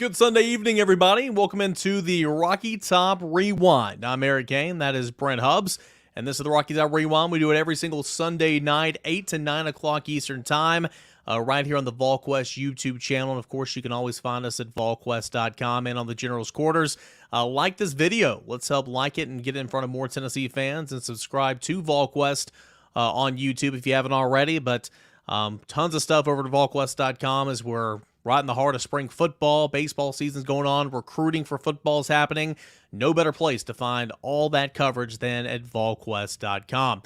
Good Sunday evening, everybody. Welcome into the Rocky Top Rewind. I'm Eric Kane. That is Brent Hubbs. And this is the Rocky Top Rewind. We do it every single Sunday night, 8 to 9 o'clock Eastern Time, right here on the Volquest YouTube channel. And, of course, you can always find us at volquest.com and on the General's Quarters. Like this video. Let's help like it and get it in front of more Tennessee fans. And subscribe to Volquest on YouTube if you haven't already. But tons of stuff over to volquest.com as we're right in the heart of spring football. Baseball season's going on. Recruiting for football is happening. No better place to find all that coverage than at volquest.com.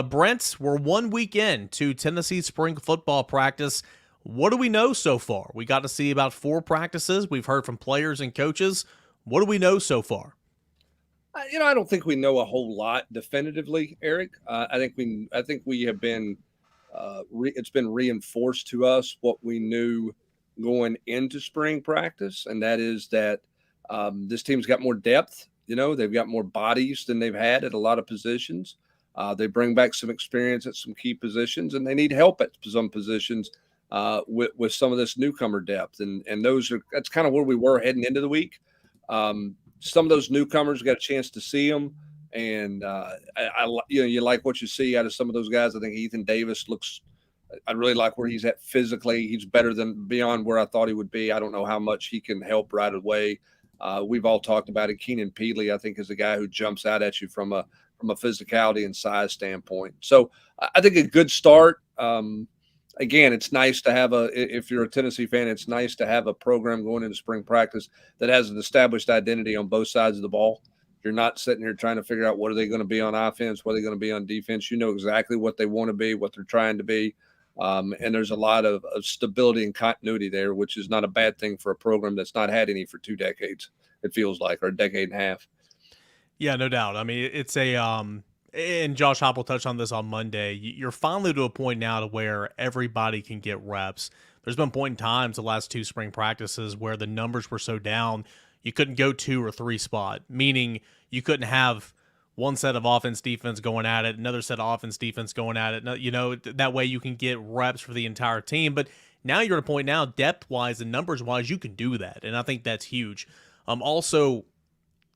Brent, we're 1 week in to Tennessee spring football practice. What do we know so far? We got to see about 4 practices. We've heard from players and coaches. What do we know so far? I don't think we know a whole lot definitively, Eric. I think we have been. It's been reinforced to us what we knew going into spring practice, and that is that this team's got more depth. They've got more bodies than they've had at a lot of positions. They bring back some experience at some key positions, and they need help at some positions with some of this newcomer depth. And that's kind of where we were heading into the week. Some of those newcomers got a chance to see them, and you like what you see out of some of those guys. I think Ethan Davis looks. I really like where he's at physically. He's better than beyond where I thought he would be. I don't know how much he can help right away. We've all talked about it. Keenan Peely, I think, is a guy who jumps out at you from a physicality and size standpoint. So I think a good start. Again, it's nice to have if you're a Tennessee fan, it's nice to have a program going into spring practice that has an established identity on both sides of the ball. You're not sitting here trying to figure out what are they going to be on offense, what are they going to be on defense. You know exactly what they want to be, what they're trying to be. And there's a lot of stability and continuity there, which is not a bad thing for a program that's not had any for 2 decades, it feels like, or a decade and a half. Yeah, no doubt. I mean, it's a and Josh Heupel will touch on this on Monday. You're finally to a point now to where everybody can get reps. There's been point in times the last 2 spring practices where the numbers were so down you couldn't go 2 or 3 spot, meaning you couldn't have one set of offense defense going at it, another set of offense defense going at it. That way you can get reps for the entire team. But now you're at a point now, depth wise and numbers wise, you can do that, and I think that's huge. Also,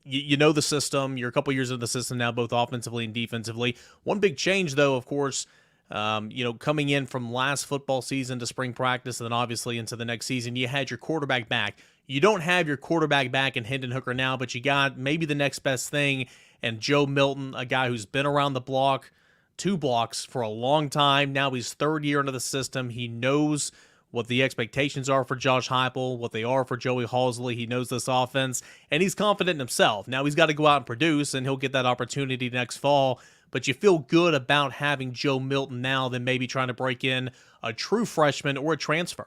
you know the system. You're a couple years into the system now, both offensively and defensively. One big change, though, of course, coming in from last football season to spring practice, and then obviously into the next season, you had your quarterback back. You don't have your quarterback back in Hendon Hooker now, but you got maybe the next best thing. And Joe Milton, a guy who's been around the block, 2 blocks for a long time. Now he's 3rd year into the system. He knows what the expectations are for Josh Heupel, what they are for Joey Halzle. He knows this offense, and he's confident in himself. Now he's got to go out and produce, and he'll get that opportunity next fall. But you feel good about having Joe Milton now than maybe trying to break in a true freshman or a transfer.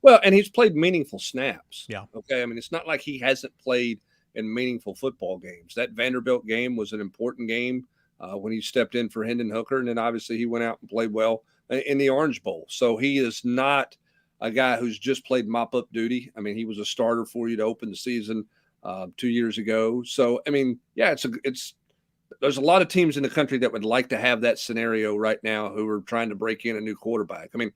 Well, and he's played meaningful snaps. Yeah. Okay. I mean, it's not like he hasn't played in meaningful football games. That Vanderbilt game was an important game when he stepped in for Hendon Hooker. And then obviously he went out and played well in the Orange Bowl. So he is not a guy who's just played mop-up duty. I mean, he was a starter for you to open the season 2 years ago. So, I mean, yeah, there's a lot of teams in the country that would like to have that scenario right now who are trying to break in a new quarterback. I mean,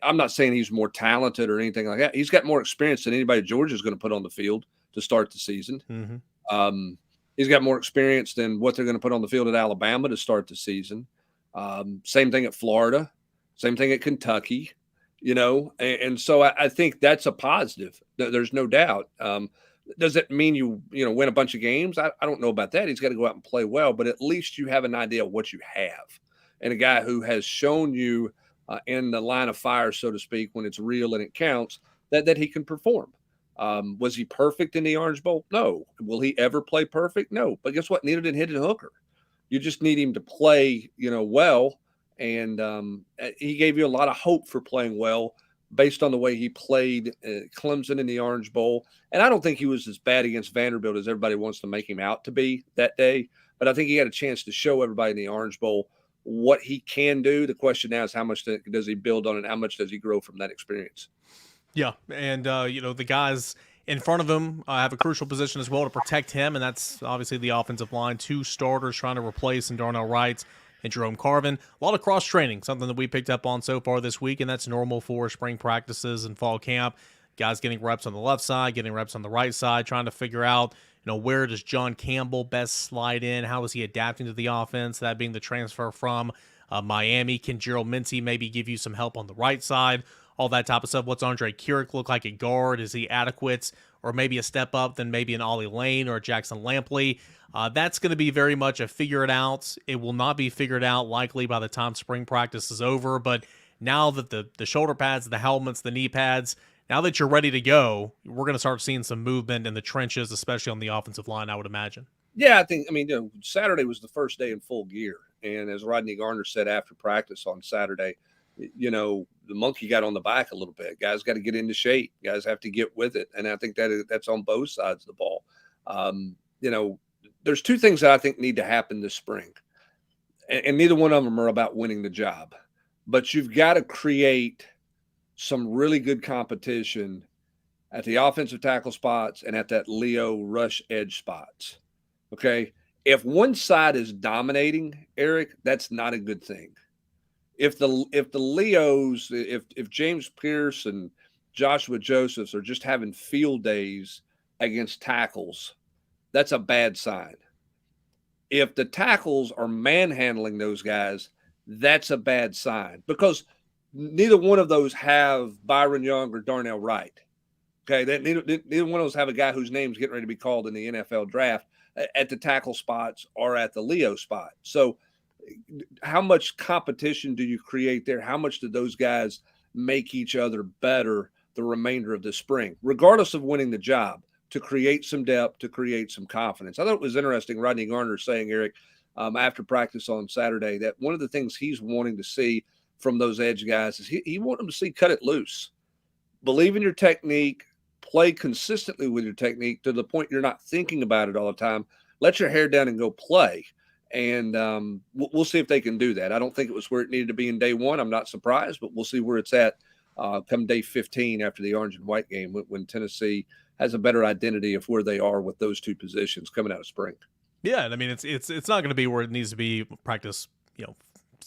I'm not saying he's more talented or anything like that. He's got more experience than anybody Georgia's going to put on the field to start the season. Mm-hmm. He's got more experience than what they're going to put on the field at Alabama to start the season. Same thing at Florida, same thing at Kentucky, and so I think that's a positive. There's no doubt. Does it mean you win a bunch of games? I don't know about that. He's got to go out and play well, but at least you have an idea of what you have. And a guy who has shown you in the line of fire, so to speak, when it's real and it counts, that he can perform. Was he perfect in the Orange Bowl? No. Will he ever play perfect? No. But guess what? Neither did Hendon Hooker. You just need him to play, well. And he gave you a lot of hope for playing well based on the way he played Clemson in the Orange Bowl. And I don't think he was as bad against Vanderbilt as everybody wants to make him out to be that day. But I think he had a chance to show everybody in the Orange Bowl what he can do. The question now is how much does he build on it? How much does he grow from that experience? Yeah, and the guys in front of him have a crucial position as well to protect him, and that's obviously the offensive line. 2 starters trying to replace Darnell Wright and Jerome Carvin. A lot of cross-training, something that we picked up on so far this week, and that's normal for spring practices and fall camp. guys getting reps on the left side, getting reps on the right side, trying to figure out, where does John Campbell best slide in? How is he adapting to the offense? That being the transfer from Miami. Can Gerald Mincy maybe give you some help on the right side? All that type of stuff. What's Andre Keurig look like at guard? Is he adequate or maybe a step up than maybe an Ollie Lane or a Jackson Lampley? That's going to be very much a figure it out. It will not be figured out likely by the time spring practice is over, but now that the shoulder pads, the helmets, the knee pads, now that you're ready to go, we're going to start seeing some movement in the trenches, especially on the offensive line, I would imagine. Yeah, Saturday was the first day in full gear. And as Rodney Garner said after practice on Saturday, the monkey got on the back a little bit. Guys got to get into shape. Guys have to get with it. And I think that's on both sides of the ball. There's two things that I think need to happen this spring. And neither one of them are about winning the job. But you've got to create some really good competition at the offensive tackle spots and at that Leo rush edge spots. Okay. If one side is dominating, Eric, that's not a good thing. If the Leos, if James Pierce and Joshua Josephs are just having field days against tackles, that's a bad sign. If the tackles are manhandling those guys, that's a bad sign because neither one of those have Byron Young or Darnell Wright. Okay, neither one of those have a guy whose name's getting ready to be called in the NFL draft at the tackle spots or at the Leo spot. So how much competition do you create there? How much do those guys make each other better the remainder of the spring, regardless of winning the job, to create some depth, to create some confidence? I thought it was interesting, Rodney Garner saying, Eric, after practice on Saturday, that one of the things he's wanting to see from those edge guys is he wants them to see cut it loose. Believe in your technique, play consistently with your technique to the point you're not thinking about it all the time. Let your hair down and go play. And we'll see if they can do that. I don't think it was where it needed to be in day one. I'm not surprised, but we'll see where it's at come day 15 after the orange and white game when Tennessee has a better identity of where they are with those two positions coming out of spring. Yeah, I mean it's not going to be where it needs to be practice,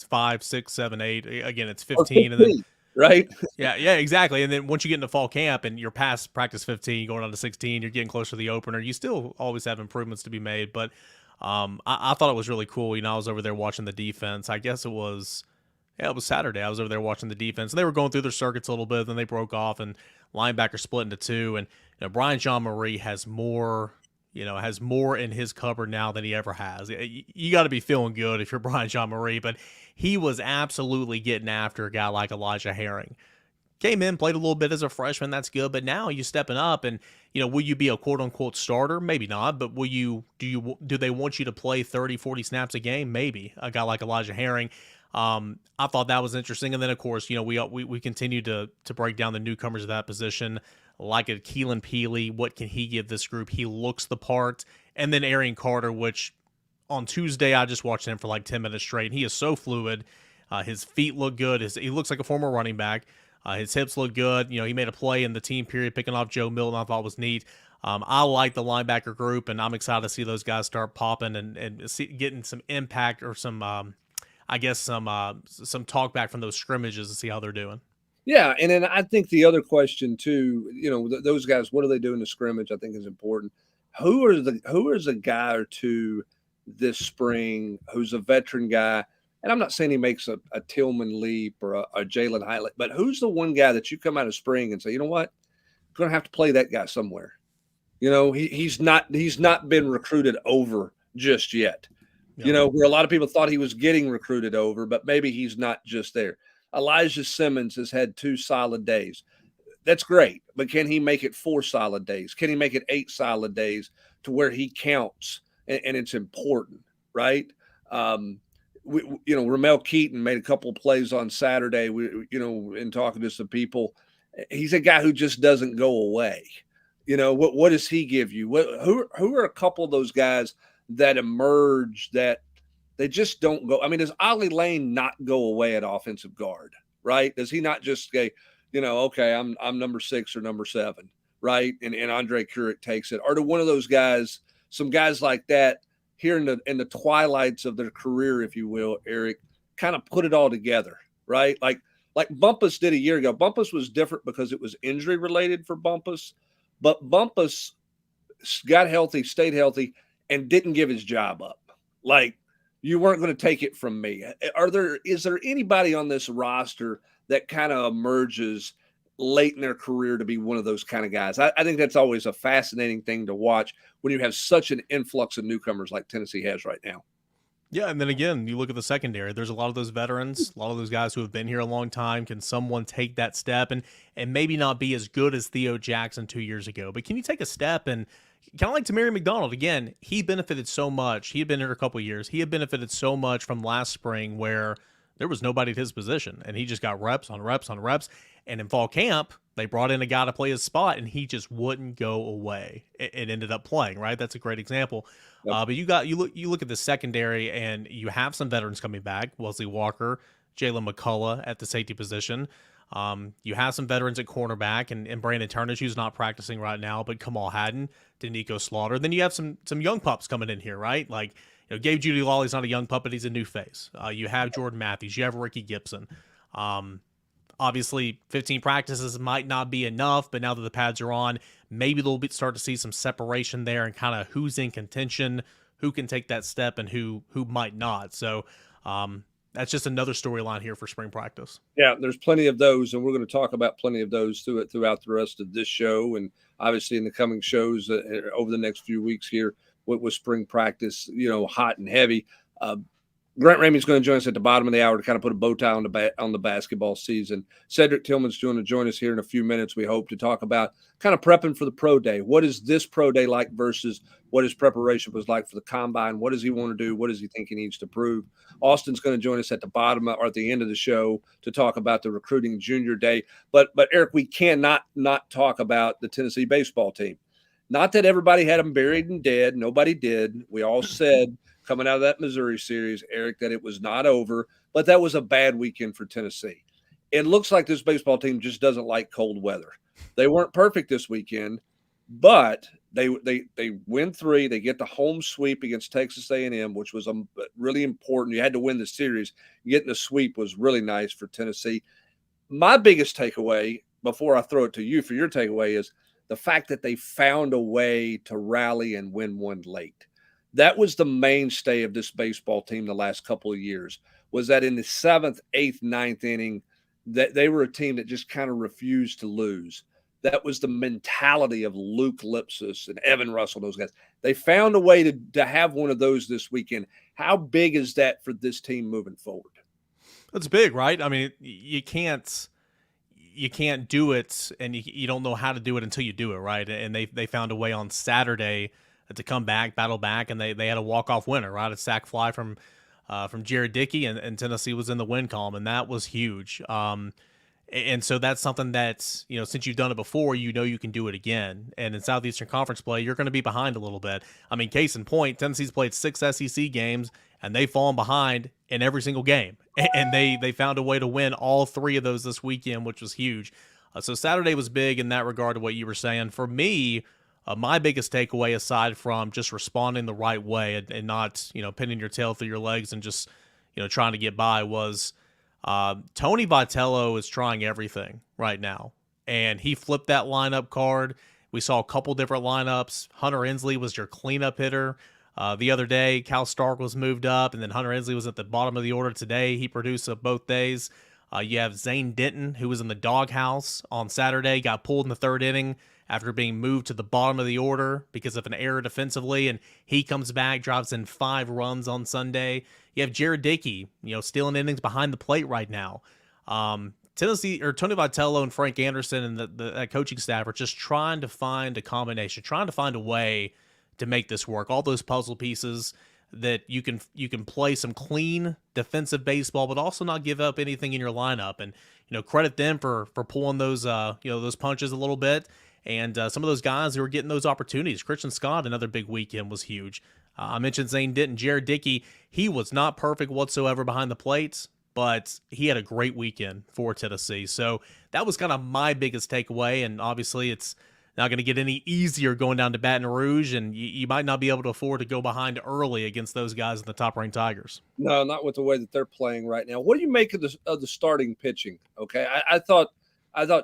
5, 6, 7, 8. Again, it's 15 and then right? yeah, exactly. And then once you get into fall camp and you're past practice 15, going on to 16, you're getting closer to the opener. You still always have improvements to be made, but I thought it was really cool. I was over there watching the defense. I guess it was Saturday. I was over there watching the defense, and they were going through their circuits a little bit. Then they broke off, and linebacker split into two. And Brian Jean-Marie has more in his cupboard now than he ever has. You got to be feeling good if you're Brian Jean-Marie, but he was absolutely getting after a guy like Elijah Herring. Came in, played a little bit as a freshman, that's good, but now you stepping up and, will you be a quote-unquote starter? Maybe not, but do they want you to play 30, 40 snaps a game? Maybe, a guy like Elijah Herring. I thought that was interesting, and then, of course, we continue to break down the newcomers of that position, like a Keelan Peely. What can he give this group? He looks the part. And then Arian Carter, which on Tuesday I just watched him for like 10 minutes straight, and he is so fluid. His feet look good. He looks like a former running back. His hips look good. He made a play in the team period picking off Joe Milton. I thought was neat. I like the linebacker group, and I'm excited to see those guys start popping and getting some impact or some talk back from those scrimmages to see how they're doing. Yeah, and then I think the other question too, those guys, what do they do in the scrimmage? I think is important. Who is a guy or two this spring who's a veteran guy? And I'm not saying he makes a Tillman leap or a Jalen Highlight, but who's the one guy that you come out of spring and say, you know what, I'm going to have to play that guy somewhere. He's not been recruited over just yet. Yeah. Where a lot of people thought he was getting recruited over, but maybe he's not just there. Elijah Simmons has had 2 solid days. That's great, but can he make it 4 solid days? Can he make it 8 solid days to where he counts and it's important, right? Ramel Keaton made a couple of plays on Saturday. In talking to some people, he's a guy who just doesn't go away. What does he give you? Who are a couple of those guys that emerge that they just don't go? I mean, does Ollie Lane not go away at offensive guard, right? Does he not just say, okay, I'm number 6 or number 7, right? And Andre Keurig takes it. Or do one of those guys, some guys like that, here in the twilights of their career, if you will, Eric, kind of put it all together, right? Like, do they have a guy like Elijah Simmons, who's a guy who just doesn't go away at offensive guard, right? Does he not just say, okay, I'm number 6 or number 7, right? And Andre Keurig takes it? Or do one of those guys, some guys like that, here in the twilights of their career, if you will, Eric, kind of put it all together, right? Like, like Bumpus did a year ago. Bumpus was different because it was injury related for Bumpus, but Bumpus got healthy, stayed healthy, and didn't give his job up. Like, you weren't going to take it from me. Is there anybody on this roster that kind of emerges late in their career to be one of those kind of guys? I think that's always a fascinating thing to watch when you have such an influx of newcomers like Tennessee has right now. Yeah, and then again, you look at the secondary. There's a lot of those veterans, a lot of those guys who have been here a long time. Can someone take that step and maybe not be as good as Theo Jackson 2 years ago, but can you take a step and kind of like Tamari McDonald again? He benefited so much. He had been here a couple of years. He had benefited so much from last spring where there was nobody at his position, and he just got reps on reps on reps. And in fall camp, they brought in a guy to play his spot, and he just wouldn't go away. It ended up playing, right? That's a great example. Yep. But you look at the secondary, and you have some veterans coming back: Wesley Walker, Jalen McCullough at the safety position. You have some veterans at cornerback, and Brandon Turnage, who's not practicing right now, but Kamal Haddon, Danico Slaughter. Then you have some young pups coming in here, right? Like, Gabe Judy Lawley's not a young pup, but he's a new face. You have Jordan Matthews, you have Ricky Gibson. Obviously, 15 practices might not be enough, but now that the pads are on, maybe they'll start to see some separation there and kind of who's in contention, who can take that step, and who might not. So that's just another storyline here for spring practice. Yeah, there's plenty of those, and we're going to talk about plenty of those throughout the rest of this show, and obviously in the coming shows over the next few weeks here with spring practice, hot and heavy. Grant Ramey's going to join us at the bottom of the hour to kind of put a bow tie on the basketball season. Cedric Tillman's going to join us here in a few minutes, we hope, to talk about kind of prepping for the pro day. What is this pro day like versus what his preparation was like for the combine? What does he want to do? What does he think he needs to prove? Austin's going to join us at the bottom or at the end of the show to talk about the recruiting junior day. But Eric, we cannot not talk about the Tennessee baseball team. Not that everybody had them buried and dead. Nobody did. We all said coming out of that Missouri series, Eric, that it was not over, but that was a bad weekend for Tennessee. It looks like this baseball team just doesn't like cold weather. They weren't perfect this weekend, but they win 3. They get the home sweep against Texas A&M, which was really important. You had to win the series. Getting the sweep was really nice for Tennessee. My biggest takeaway, before I throw it to you for your takeaway, is the fact that they found a way to rally and win one late. That was the mainstay of this baseball team the last couple of years, was that in the 7th, 8th, 9th inning, that they were a team that just kind of refused to lose. That was the mentality of Luke Lipsus and Evan Russell, those guys. They found a way to have one of those this weekend. How big is that for this team moving forward? That's big, right? I mean, you can't do it, and you don't know how to do it until you do it, right? And they found a way on Saturday to come back, battle back, and they had a walk-off winner, right? A sac fly from Jared Dickey, and Tennessee was in the win column, and that was huge. And so that's something that, since you've done it before, you can do it again. And in Southeastern Conference play, you're going to be behind a little bit. I mean, case in point, Tennessee's played 6 SEC games, and they've fallen behind in every single game. And they found a way to win all 3 of those this weekend, which was huge. So Saturday was big in that regard to what you were saying. For me, my biggest takeaway, aside from just responding the right way and not, pinning your tail through your legs and just, trying to get by, was Tony Vitello is trying everything right now. And he flipped that lineup card. We saw a couple different lineups. Hunter Inslee was your cleanup hitter. The other day, Cal Stark was moved up, and then Hunter Inslee was at the bottom of the order today. He produced both days. You have Zane Denton, who was in the doghouse on Saturday, got pulled in the 3rd inning after being moved to the bottom of the order because of an error defensively, and he comes back, drives in 5 runs on Sunday. You have Jared Dickey, stealing innings behind the plate right now. Tennessee, or Tony Vitello and Frank Anderson and the coaching staff are just trying to find a combination, trying to find a way to make this work. All those puzzle pieces that you can play some clean defensive baseball, but also not give up anything in your lineup. And credit them for pulling those those punches a little bit. And some of those guys who were getting those opportunities. Christian Scott, another big weekend, was huge. I mentioned Zane Denton, Jared Dickey. He was not perfect whatsoever behind the plates, but he had a great weekend for Tennessee. So that was kind of my biggest takeaway. And obviously it's not going to get any easier going down to Baton Rouge, and you might not be able to afford to go behind early against those guys in the top-ranked Tigers. No, not with the way that they're playing right now. What do you make of the starting pitching? Okay, I thought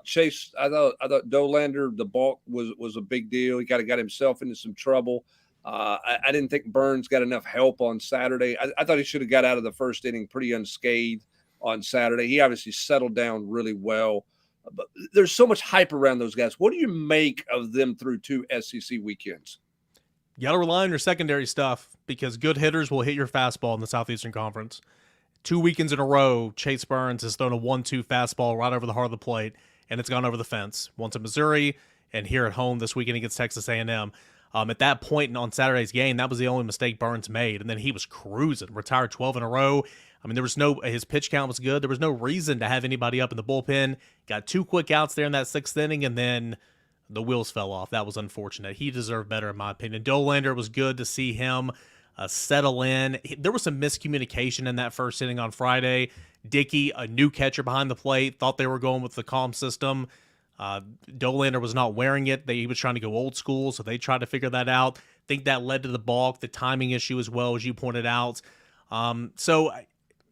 Chase, I thought Dolander, the balk was a big deal. He got himself into some trouble. I didn't think Burns got enough help on Saturday. I thought he should have got out of the first inning pretty unscathed on Saturday. He obviously settled down really well. But there's so much hype around those guys. What do you make of them through 2 SEC weekends? You got to rely on your secondary stuff because good hitters will hit your fastball in the Southeastern Conference. 2 weekends in a row, Chase Burns has thrown a 1-2 fastball right over the heart of the plate, and it's gone over the fence. Once in Missouri, and here at home this weekend against Texas A&M. At that point on Saturday's game, that was the only mistake Burns made, and then he was cruising, retired 12 in a row. I mean, his pitch count was good. There was no reason to have anybody up in the bullpen. Got 2 quick outs there in that 6th inning, and then the wheels fell off. That was unfortunate. He deserved better, in my opinion. Dolander, was good to see him settle in. There was some miscommunication in that first inning on Friday. Dickey, a new catcher behind the plate, thought they were going with the calm system. Dolander was not wearing it. He was trying to go old school, so they tried to figure that out. I think that led to the balk, the timing issue as well, as you pointed out. I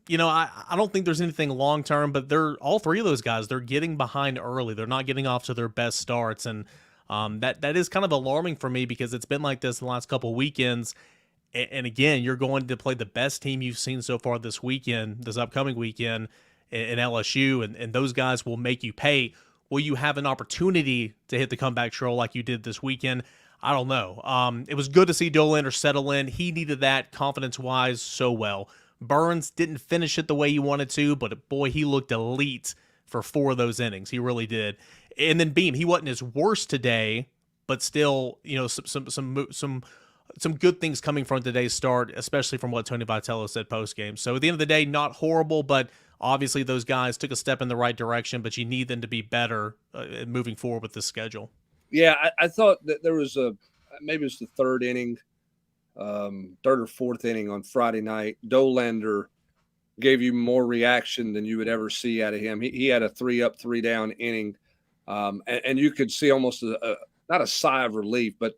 don't think there's anything long-term, but all 3 of those guys, they're getting behind early. They're not getting off to their best starts, and that is kind of alarming for me because it's been like this the last couple of weekends. And again, you're going to play the best team you've seen so far this upcoming weekend in LSU, and those guys will make you pay. Will you have an opportunity to hit the comeback trail like you did this weekend? I don't know. It was good to see Dolander settle in. He needed that confidence-wise so well. Burns didn't finish it the way he wanted to, but boy, he looked elite for 4 of those innings. He really did. And then Beam, he wasn't his worst today, but still, some good things coming from today's start, especially from what Tony Vitello said post-game. So at the end of the day, not horrible, but obviously those guys took a step in the right direction, but you need them to be better moving forward with this schedule. Yeah, I thought that there was maybe it's the 3rd inning, 3rd or 4th inning on Friday night. Dolander gave you more reaction than you would ever see out of him. He had a 3-up, 3-down inning, and you could see almost not a sigh of relief, but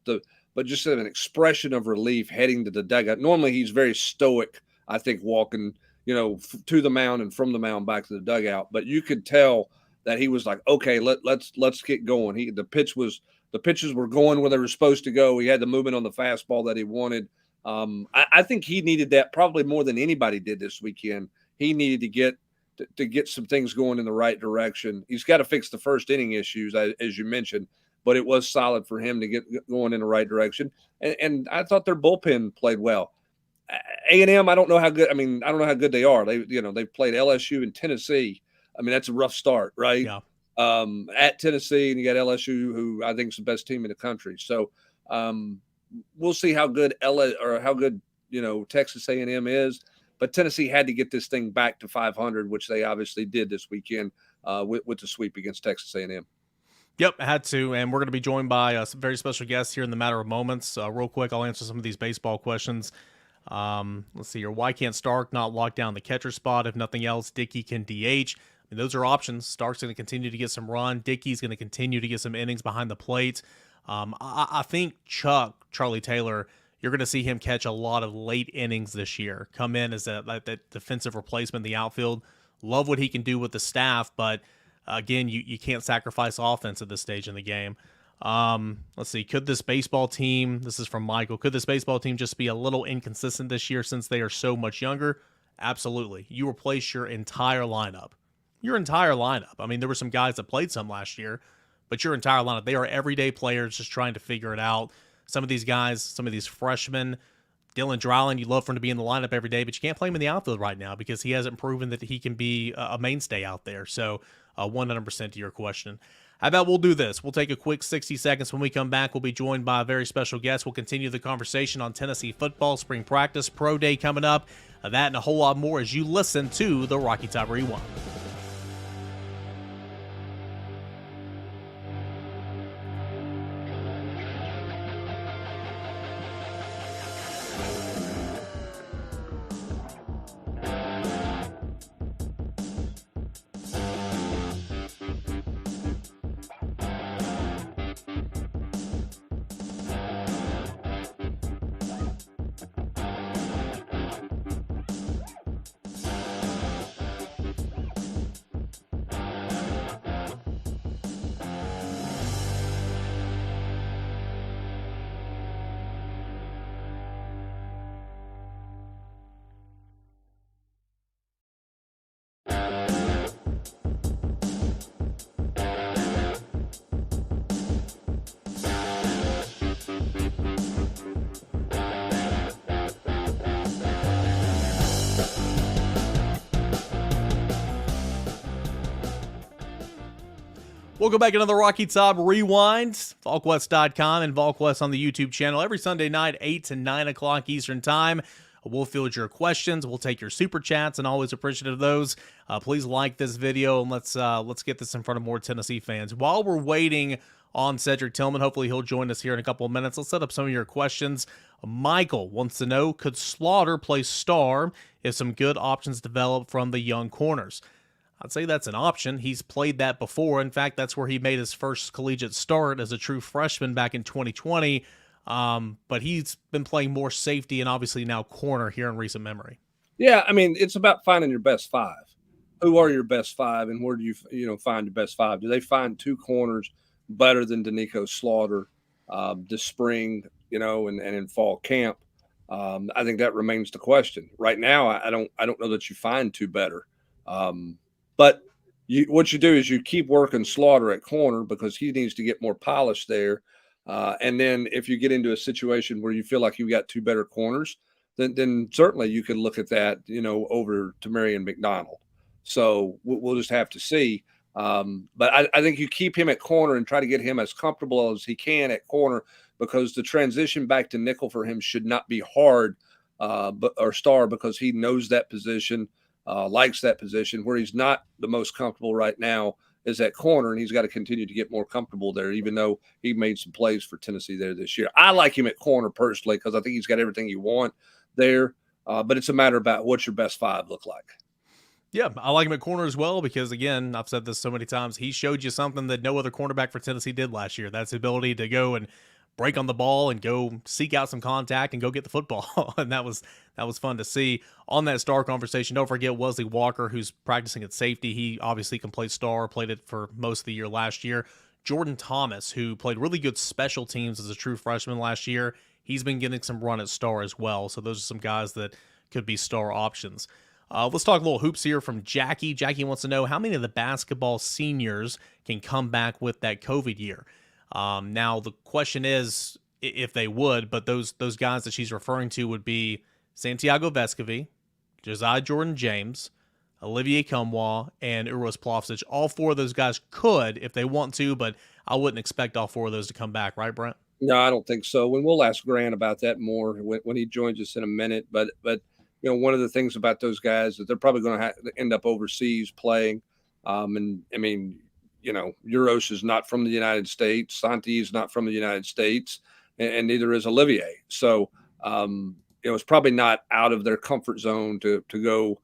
just an expression of relief heading to the dugout. Normally he's very stoic, I think, walking to the mound and from the mound back to the dugout. But you could tell that he was like, okay, let's get going. The pitches were going where they were supposed to go. He had the movement on the fastball that he wanted. I think he needed that probably more than anybody did this weekend. He needed to get some things going in the right direction. He's got to fix the first inning issues, as you mentioned, but it was solid for him to get going in the right direction. And I thought their bullpen played well. A&M, I don't know how good. I don't know how good they are. They've played LSU and Tennessee. That's a rough start, right? Yeah. At Tennessee, and you got LSU, who I think is the best team in the country. So we'll see how good Texas A&M is. But Tennessee had to get this thing back to 500, which they obviously did this weekend with the sweep against Texas A&M. Yep, had to, and we're going to be joined by a very special guest here in the matter of moments. Real quick, I'll answer some of these baseball questions. Let's see here. Why can't Stark not lock down the catcher spot? If nothing else, Dickey can DH. Those are options. Stark's going to continue to get some run. Dickey's going to continue to get some innings behind the plate. I think Charlie Taylor, you're going to see him catch a lot of late innings this year. Come in as that defensive replacement in the outfield. Love what he can do with the staff, but again, you can't sacrifice offense at this stage in the game. Let's see. Could this baseball team, this is from Michael, could this baseball team just be a little inconsistent this year since they are so much younger? Absolutely. You replace your entire lineup. There were some guys that played some last year, but your entire lineup, they are everyday players just trying to figure it out. Some of these guys, some of these freshmen, Dylan Dryland, you love for him to be in the lineup every day, but you can't play him in the outfield right now because he hasn't proven that he can be a mainstay out there. So 100% to your question. How about we'll do this? We'll take a quick 60 seconds. When we come back, we'll be joined by a very special guest. We'll continue the conversation on Tennessee football, spring practice, pro day coming up, that and a whole lot more as you listen to the Rocky Top Rewind. Welcome back to another Rocky Top Rewind. Volquest.com and Volquest on the YouTube channel every Sunday night, 8 to 9 o'clock Eastern Time. We'll field your questions. We'll take your super chats, and always appreciative of those. Please like this video, and let's get this in front of more Tennessee fans. While we're waiting on Cedric Tillman, hopefully he'll join us here in a couple of minutes. Let's set up some of your questions. Michael wants to know, could Slaughter play star if some good options develop from the young corners? I'd say that's an option. He's played that before. In fact, that's where he made his first collegiate start as a true freshman back in 2020. But he's been playing more safety and obviously now corner here in recent memory. Yeah, I mean, it's about finding your best five. Who are your best five, and where do you find your best five? Do they find two corners better than Danico Slaughter this spring, and in fall camp? I think that remains the question. Right now, I don't know that you find two better. But what you do is you keep working Slaughter at corner because he needs to get more polish there. And then if you get into a situation where you feel like you've got two better corners, then certainly you could look at that, over to Marion McDonald. So we'll just have to see. But I think you keep him at corner and try to get him as comfortable as he can at corner, because the transition back to nickel for him should not be hard or star, because he knows that position. Likes that position. Where he's not the most comfortable right now is at corner, and he's got to continue to get more comfortable there, even though he made some plays for Tennessee there this year. I like him at corner personally because I think he's got everything you want there, but it's a matter about what your best five look like. Yeah, I like him at corner as well because, again, I've said this so many times, he showed you something that no other cornerback for Tennessee did last year. That's the ability to go and break on the ball and go seek out some contact and go get the football. And that was fun to see. On that star conversation, don't forget Wesley Walker, who's practicing at safety. He obviously can play star, played it for most of the year last year. Jordan Thomas, who played really good special teams as a true freshman last year, he's been getting some run at star as well. So those are some guys that could be star options. Let's talk a little hoops here from Jackie. Jackie wants to know how many of the basketball seniors can come back with that COVID year. Now, the question is if they would, but those guys that she's referring to would be Santiago Vescovi, Josiah Jordan-James, Olivier Cumwa, and Uros Plavsic. All four of those guys could if they want to, but I wouldn't expect all four of those to come back, right, Brent? No, I don't think so. And we'll ask Grant about that more when he joins us in a minute. But one of the things about those guys is that they're probably going to end up overseas playing. And I mean, Uros is not from the United States. Santi is not from the United States, and neither is Olivier. So, it's probably not out of their comfort zone to go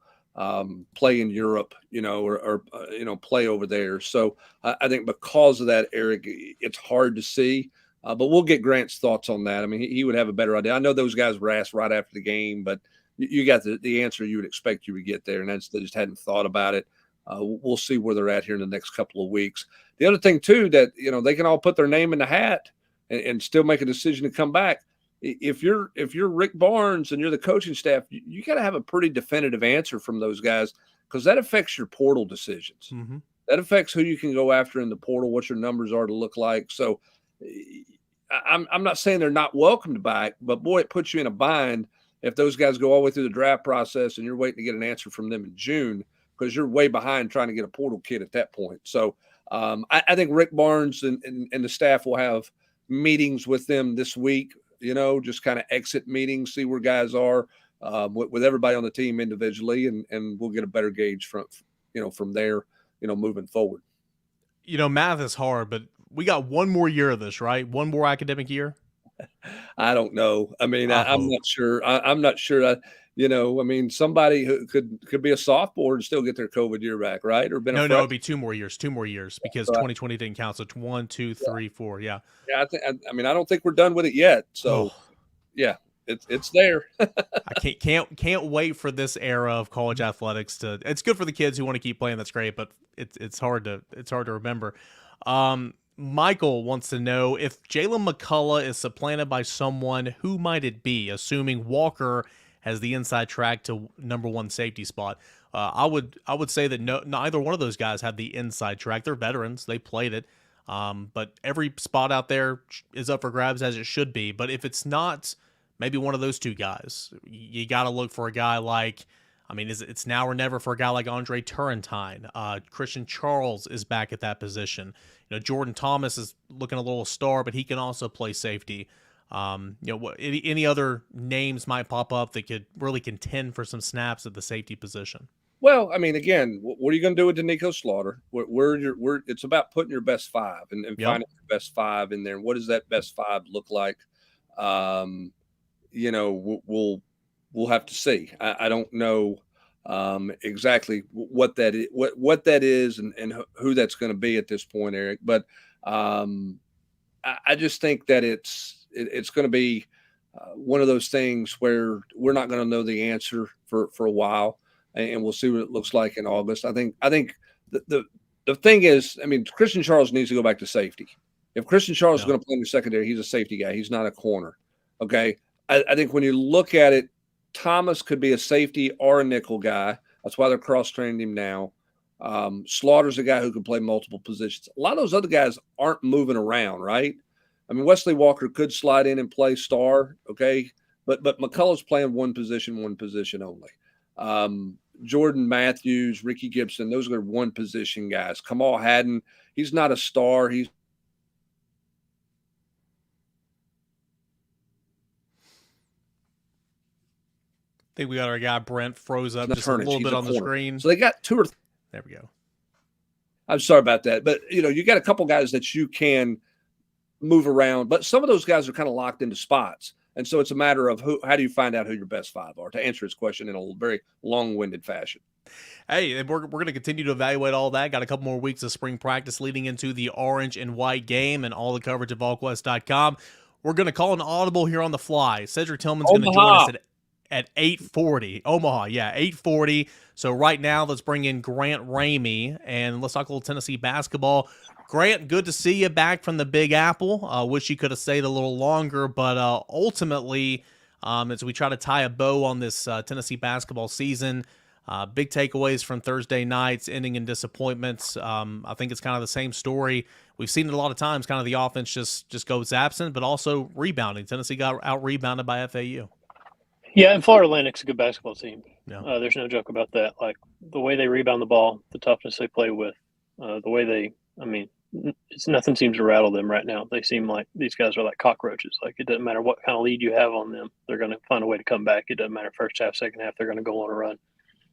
play in Europe, or play over there. So I think because of that, Eric, it's hard to see. But we'll get Grant's thoughts on that. I mean, he would have a better idea. I know those guys were asked right after the game, but you got the answer you would expect you would get there, and that's they just hadn't thought about it. We'll see where they're at here in the next couple of weeks. The other thing, too, that, they can all put their name in the hat and still make a decision to come back. If you're Rick Barnes and you're the coaching staff, you got to have a pretty definitive answer from those guys, because that affects your portal decisions. Mm-hmm. That affects who you can go after in the portal, what your numbers are to look like. So I'm not saying they're not welcomed back, but, boy, it puts you in a bind if those guys go all the way through the draft process and you're waiting to get an answer from them in June, because you're way behind trying to get a portal kid at that point. So I think Rick Barnes and the staff will have meetings with them this week, just kind of exit meetings, see where guys are with everybody on the team individually, and we'll get a better gauge from there, moving forward. Math is hard, but we got one more year of this, right? One more academic year? I don't know. I mean, I'm not sure. I'm not sure. Somebody who could be a sophomore and still get their COVID year back, right? Or been no, it'd be 2 more years, because 2020 didn't count. So it's 1, 2, 3, 4. Yeah. Yeah. I don't think we're done with it yet. So, yeah, it's there. I can't wait for this era of college athletics it's good for the kids who want to keep playing. That's great, but it's hard to remember. Michael wants to know if Jalen McCullough is supplanted by someone, who might it be, assuming Walker has the inside track to number one safety spot. I would say that neither one of those guys have the inside track. They're veterans. They played it. But every spot out there is up for grabs, as it should be. But if it's not maybe one of those two guys, you got to look for a guy like, it's now or never for a guy like Andre Turrentine. Christian Charles is back at that position. Jordan Thomas is looking a little star, but he can also play safety. Any other names might pop up that could really contend for some snaps at the safety position? Well, I mean, again, what are you going to do with Danico Slaughter? It's about putting your best five and Yep. finding your best five in there. And what does that best five look like? Um, we'll have to see. I don't know exactly what that is, what that is, and who that's going to be at this point, Eric. But I just think that it's going to be one of those things where we're not going to know the answer for a while, and we'll see what it looks like in August. I think the thing is, I mean, Christian Charles needs to go back to safety. If Christian Charles is going to play in the secondary, he's a safety guy. He's not a corner. Okay. I think when you look at it, Thomas could be a safety or a nickel guy. That's why they're cross-training him now. Slaughter's a guy who can play multiple positions. A lot of those other guys aren't moving around, right? I mean, Wesley Walker could slide in and play star, okay? But McCullough's playing one position only. Jordan Matthews, Ricky Gibson, those are one position guys. Kamal Haddon, he's not a star. I think we got our guy Brent froze up just a little bit on the screen. So they got two or there we go. I'm sorry about that. But, you got a couple guys that you can move around. But some of those guys are kind of locked into spots. And so it's a matter of how do you find out who your best five are, to answer his question in a very long-winded fashion. Hey, we're going to continue to evaluate all that. Got a couple more weeks of spring practice leading into the orange and white game and all the coverage at Volquest.com. We're going to call an audible here on the fly. Cedric Tillman's going to join us at 8:40. Omaha, yeah, 8:40. So right now, let's bring in Grant Ramey, and let's talk a little Tennessee basketball. Grant, good to see you back from the Big Apple. Wish you could have stayed a little longer, but ultimately, as we try to tie a bow on this Tennessee basketball season, big takeaways from Thursday nights, ending in disappointments. I think it's kind of the same story. We've seen it a lot of times, kind of the offense just goes absent, but also rebounding. Tennessee got out-rebounded by FAU. Yeah, and Florida Atlantic's a good basketball team. Yeah. There's no joke about that. Like, the way they rebound the ball, the toughness they play with, the way nothing seems to rattle them right now. They seem like these guys are like cockroaches. Like, it doesn't matter what kind of lead you have on them. They're going to find a way to come back. It doesn't matter first half, second half. They're going to go on a run.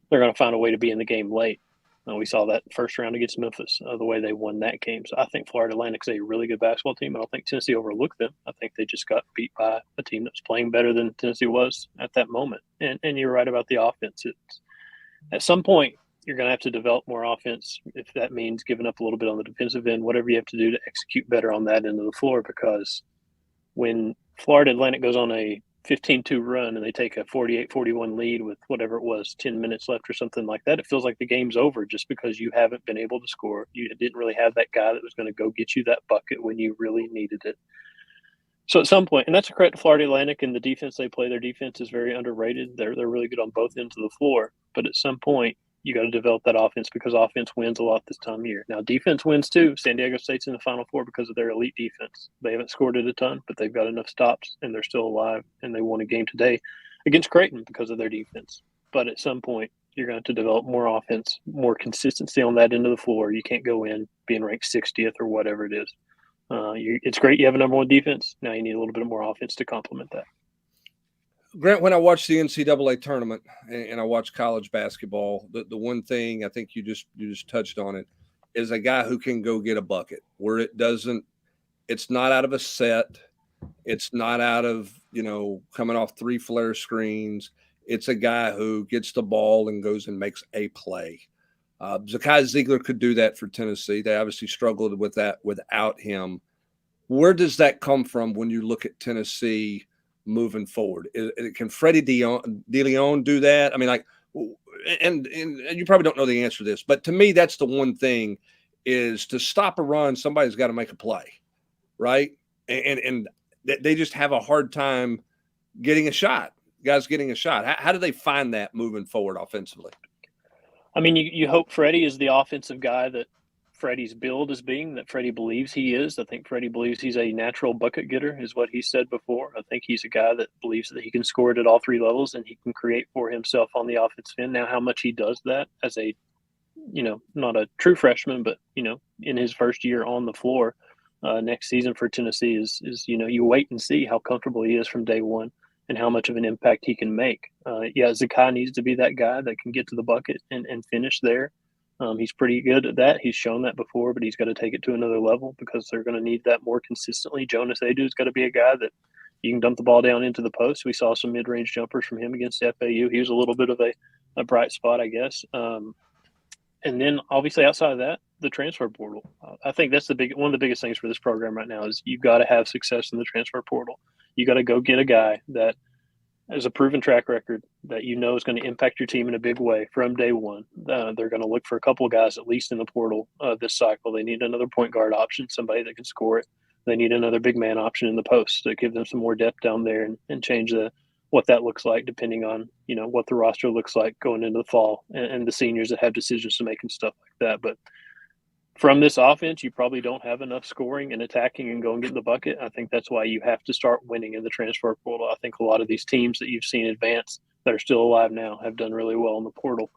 They're going to find a way to be in the game late. We saw that first round against Memphis, the way they won that game. So I think Florida Atlantic's a really good basketball team. I don't think Tennessee overlooked them. I think they just got beat by a team that was playing better than Tennessee was at that moment. And you're right about the offense. At some point, you're going to have to develop more offense, if that means giving up a little bit on the defensive end, whatever you have to do to execute better on that end of the floor. Because when Florida Atlantic goes on a 15-2 run and they take a 48-41 lead with whatever it was, 10 minutes left or something like that, it feels like the game's over just because you haven't been able to score. You didn't really have that guy that was going to go get you that bucket when you really needed it. So at some point, and that's a credit to Florida Atlantic and the defense they play. Their defense is very underrated. They're really good on both ends of the floor. But at some point, you got to develop that offense because offense wins a lot this time of year. Now, defense wins too. San Diego State's in the Final Four because of their elite defense. They haven't scored it a ton, but they've got enough stops, and they're still alive, and they won a game today against Creighton because of their defense. But at some point, you're going to have to develop more offense, more consistency on that end of the floor. You can't go in being ranked 60th or whatever it is. It's great you have a number one defense. Now you need a little bit more offense to complement that. Grant, when I watch the NCAA tournament and I watch college basketball, the one thing I think you just touched on it is a guy who can go get a bucket where it's not out of a set. It's not out of, coming off 3 flare screens. It's a guy who gets the ball and goes and makes a play. Zakai Ziegler could do that for Tennessee. They obviously struggled with that without him. Where does that come from when you look at Tennessee moving forward? Can Freddie DeLeon do that? I mean, and you probably don't know the answer to this, but to me, that's the one thing is to stop a run, somebody's got to make a play, right? And they just have a hard time getting a shot. Guys getting a shot. How do they find that moving forward offensively? I mean, you hope Freddie is the offensive guy that Freddie's billed as being, that Freddie believes he is. I think Freddie believes he's a natural bucket getter, is what he said before. I think he's a guy that believes that he can score it at all 3 levels and he can create for himself on the offensive end. Now, how much he does that as a not a true freshman, but in his first year on the floor next season for Tennessee is you wait and see how comfortable he is from day one and how much of an impact he can make. Zakai needs to be that guy that can get to the bucket and finish there. He's pretty good at that. He's shown that before, but he's got to take it to another level because they're going to need that more consistently. Jonas Adu's got to be a guy that you can dump the ball down into the post. We saw some mid-range jumpers from him against FAU. He was a little bit of a bright spot, I guess. And then obviously outside of that, the transfer portal. I think that's one of the biggest things for this program right now is you've got to have success in the transfer portal. You got to go get a guy that has a proven track record that is going to impact your team in a big way from day one. They're going to look for a couple of guys at least in the portal this cycle. They need another point guard option, somebody that can score it. They need another big man option in the post to give them some more depth down there and change what that looks like depending on, what the roster looks like going into the fall and the seniors that have decisions to make and stuff like that. But from this offense, you probably don't have enough scoring and attacking and go and get the bucket. I think that's why you have to start winning in the transfer portal. I think a lot of these teams that you've seen advance that are still alive now have done really well in the portal.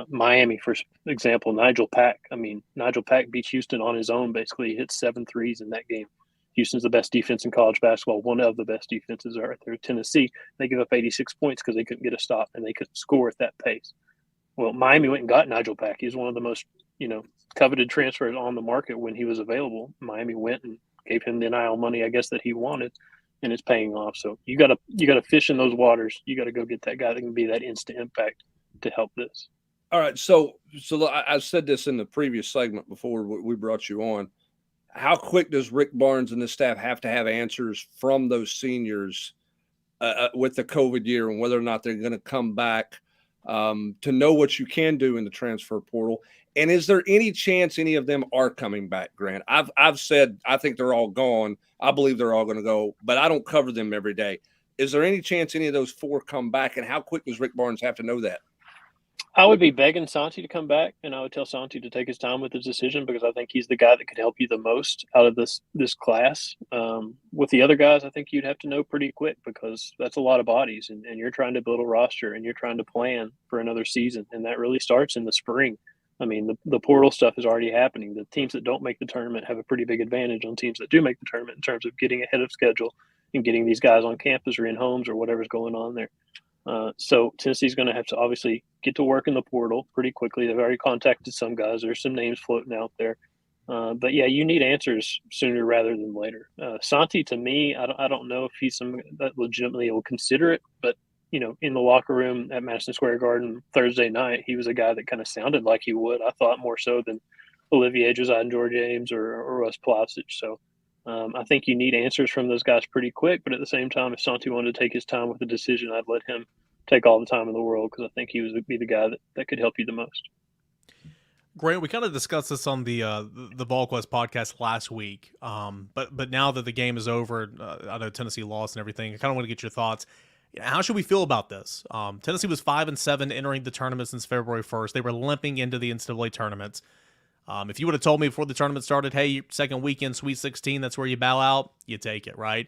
Miami, for example, Nigel Pack. Nigel Pack beats Houston on his own, basically. He hit 7 threes in that game. Houston's the best defense in college basketball, one of the best defenses are right there. Tennessee, they give up 86 points because they couldn't get a stop and they couldn't score at that pace. Well, Miami went and got Nigel Pack. He's one of the most, coveted transfers on the market when he was available. Miami went and gave him the NIL money, I guess, that he wanted, and it's paying off. So you gotta fish in those waters. You got to go get that guy that can be that instant impact to help this. All right. So I said this in the previous segment before we brought you on. How quick does Rick Barnes and the staff have to have answers from those seniors with the COVID year and whether or not they're going to come back to know what you can do in the transfer portal? And is there any chance any of them are coming back, Grant? I've said I think they're all gone. I believe they're all going to go, but I don't cover them every day. Is there any chance any of those 4 come back, and how quick does Rick Barnes have to know that? I would be begging Santi to come back, and I would tell Santi to take his time with his decision because I think he's the guy that could help you the most out of this class. With the other guys, I think you'd have to know pretty quick because that's a lot of bodies, and you're trying to build a roster, and you're trying to plan for another season, and that really starts in the spring. The portal stuff is already happening. The teams that don't make the tournament have a pretty big advantage on teams that do make the tournament in terms of getting ahead of schedule and getting these guys on campus or in homes or whatever's going on there. So Tennessee's going to have to obviously get to work in the portal pretty quickly. They've already contacted some guys. There's some names floating out there. But yeah, you need answers sooner rather than later. Santi, to me, I don't know if he's someone that legitimately will consider it, but in the locker room at Madison Square Garden Thursday night, he was a guy that kind of sounded like he would. I thought more so than Olivier Josiah and George James or Russ Plavsic. So I think you need answers from those guys pretty quick. But at the same time, if Santi wanted to take his time with the decision, I'd let him take all the time in the world because I think he would be the guy that could help you the most. Grant, we kind of discussed this on the Volquest podcast last week, but now that the game is over, I know Tennessee lost and everything. I kind of want to get your thoughts. How should we feel about this? Tennessee was 5-7 entering the tournament since February 1st. They were limping into the NCAA tournaments. If you would have told me before the tournament started, hey, second weekend, Sweet 16, that's where you bow out, you take it, right?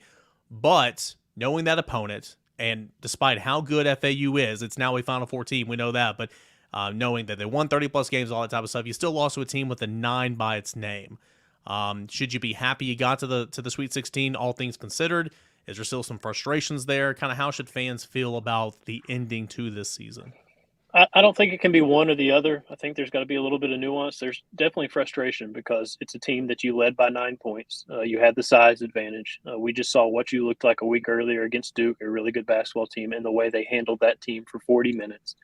But knowing that opponent, and despite how good FAU is, it's now a Final Four team, we know that, but knowing that they won 30-plus games, all that type of stuff, you still lost to a team with a 9 by its name. Should you be happy you got to the Sweet 16, all things considered? Is there still some frustrations there? Kind of how should fans feel about the ending to this season? I don't think it can be one or the other. I think there's got to be a little bit of nuance. There's definitely frustration because it's a team that you led by 9 points. You had the size advantage. We just saw what you looked like a week earlier against Duke, a really good basketball team, and the way they handled that team for 40 minutes.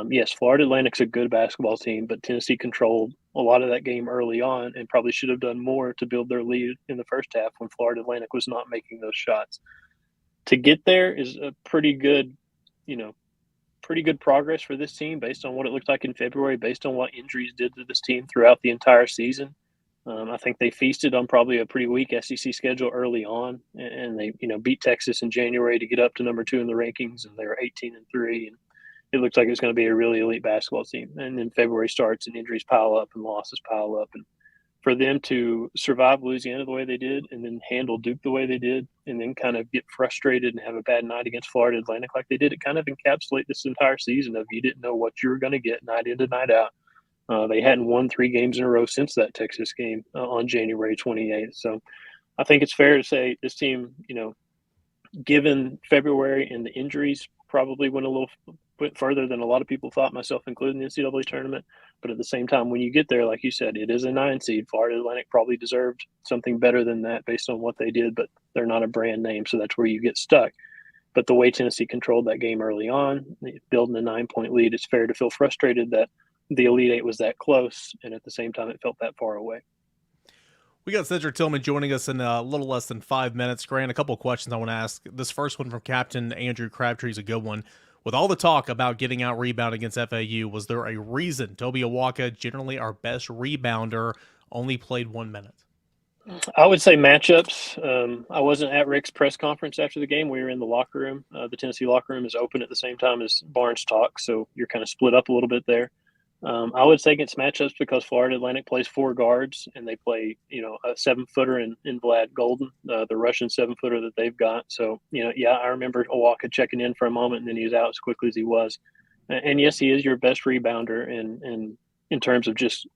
Yes, Florida Atlantic's a good basketball team, but Tennessee controlled a lot of that game early on and probably should have done more to build their lead in the first half when Florida Atlantic was not making those shots. To get there is a pretty good progress for this team based on what it looked like in February, based on what injuries did to this team throughout the entire season. I think they feasted on probably a pretty weak SEC schedule early on, and they beat Texas in January to get up to number 2 in the rankings, and they were 18-3, and it looked like it was going to be a really elite basketball team. And then February starts and injuries pile up and losses pile up. And for them to survive Louisiana the way they did and then handle Duke the way they did and then kind of get frustrated and have a bad night against Florida Atlantic like they did, it kind of encapsulates this entire season of you didn't know what you were going to get night in to night out. They hadn't won 3 games in a row since that Texas game on January 28th. So I think it's fair to say this team, given February and the injuries, probably went a little bit further than a lot of people thought, myself included, in the NCAA tournament. But at the same time, when you get there, like you said, it is a 9 seed. Florida Atlantic probably deserved something better than that based on what they did, but they're not a brand name, so that's where you get stuck. But the way Tennessee controlled that game early on, building a 9-point lead, it's fair to feel frustrated that the Elite Eight was that close, and at the same time, it felt that far away. We got Cedric Tillman joining us in a little less than 5 minutes. Grant, a couple of questions I want to ask. This first one from Captain Andrew Crabtree is a good one. With all the talk about getting out rebound against FAU, was there a reason Toby Awaka, generally our best rebounder, only played 1 minute? I would say matchups. I wasn't at Rick's press conference after the game. We were in the locker room. The Tennessee locker room is open at the same time as Barnes talk, so you're kind of split up a little bit there. I would say against matchups because Florida Atlantic plays 4 guards and they play, a 7-footer in Vlad Golden, the Russian 7-footer that they've got. So, I remember Awaka checking in for a moment and then he was out as quickly as he was. And yes, he is your best rebounder in terms of just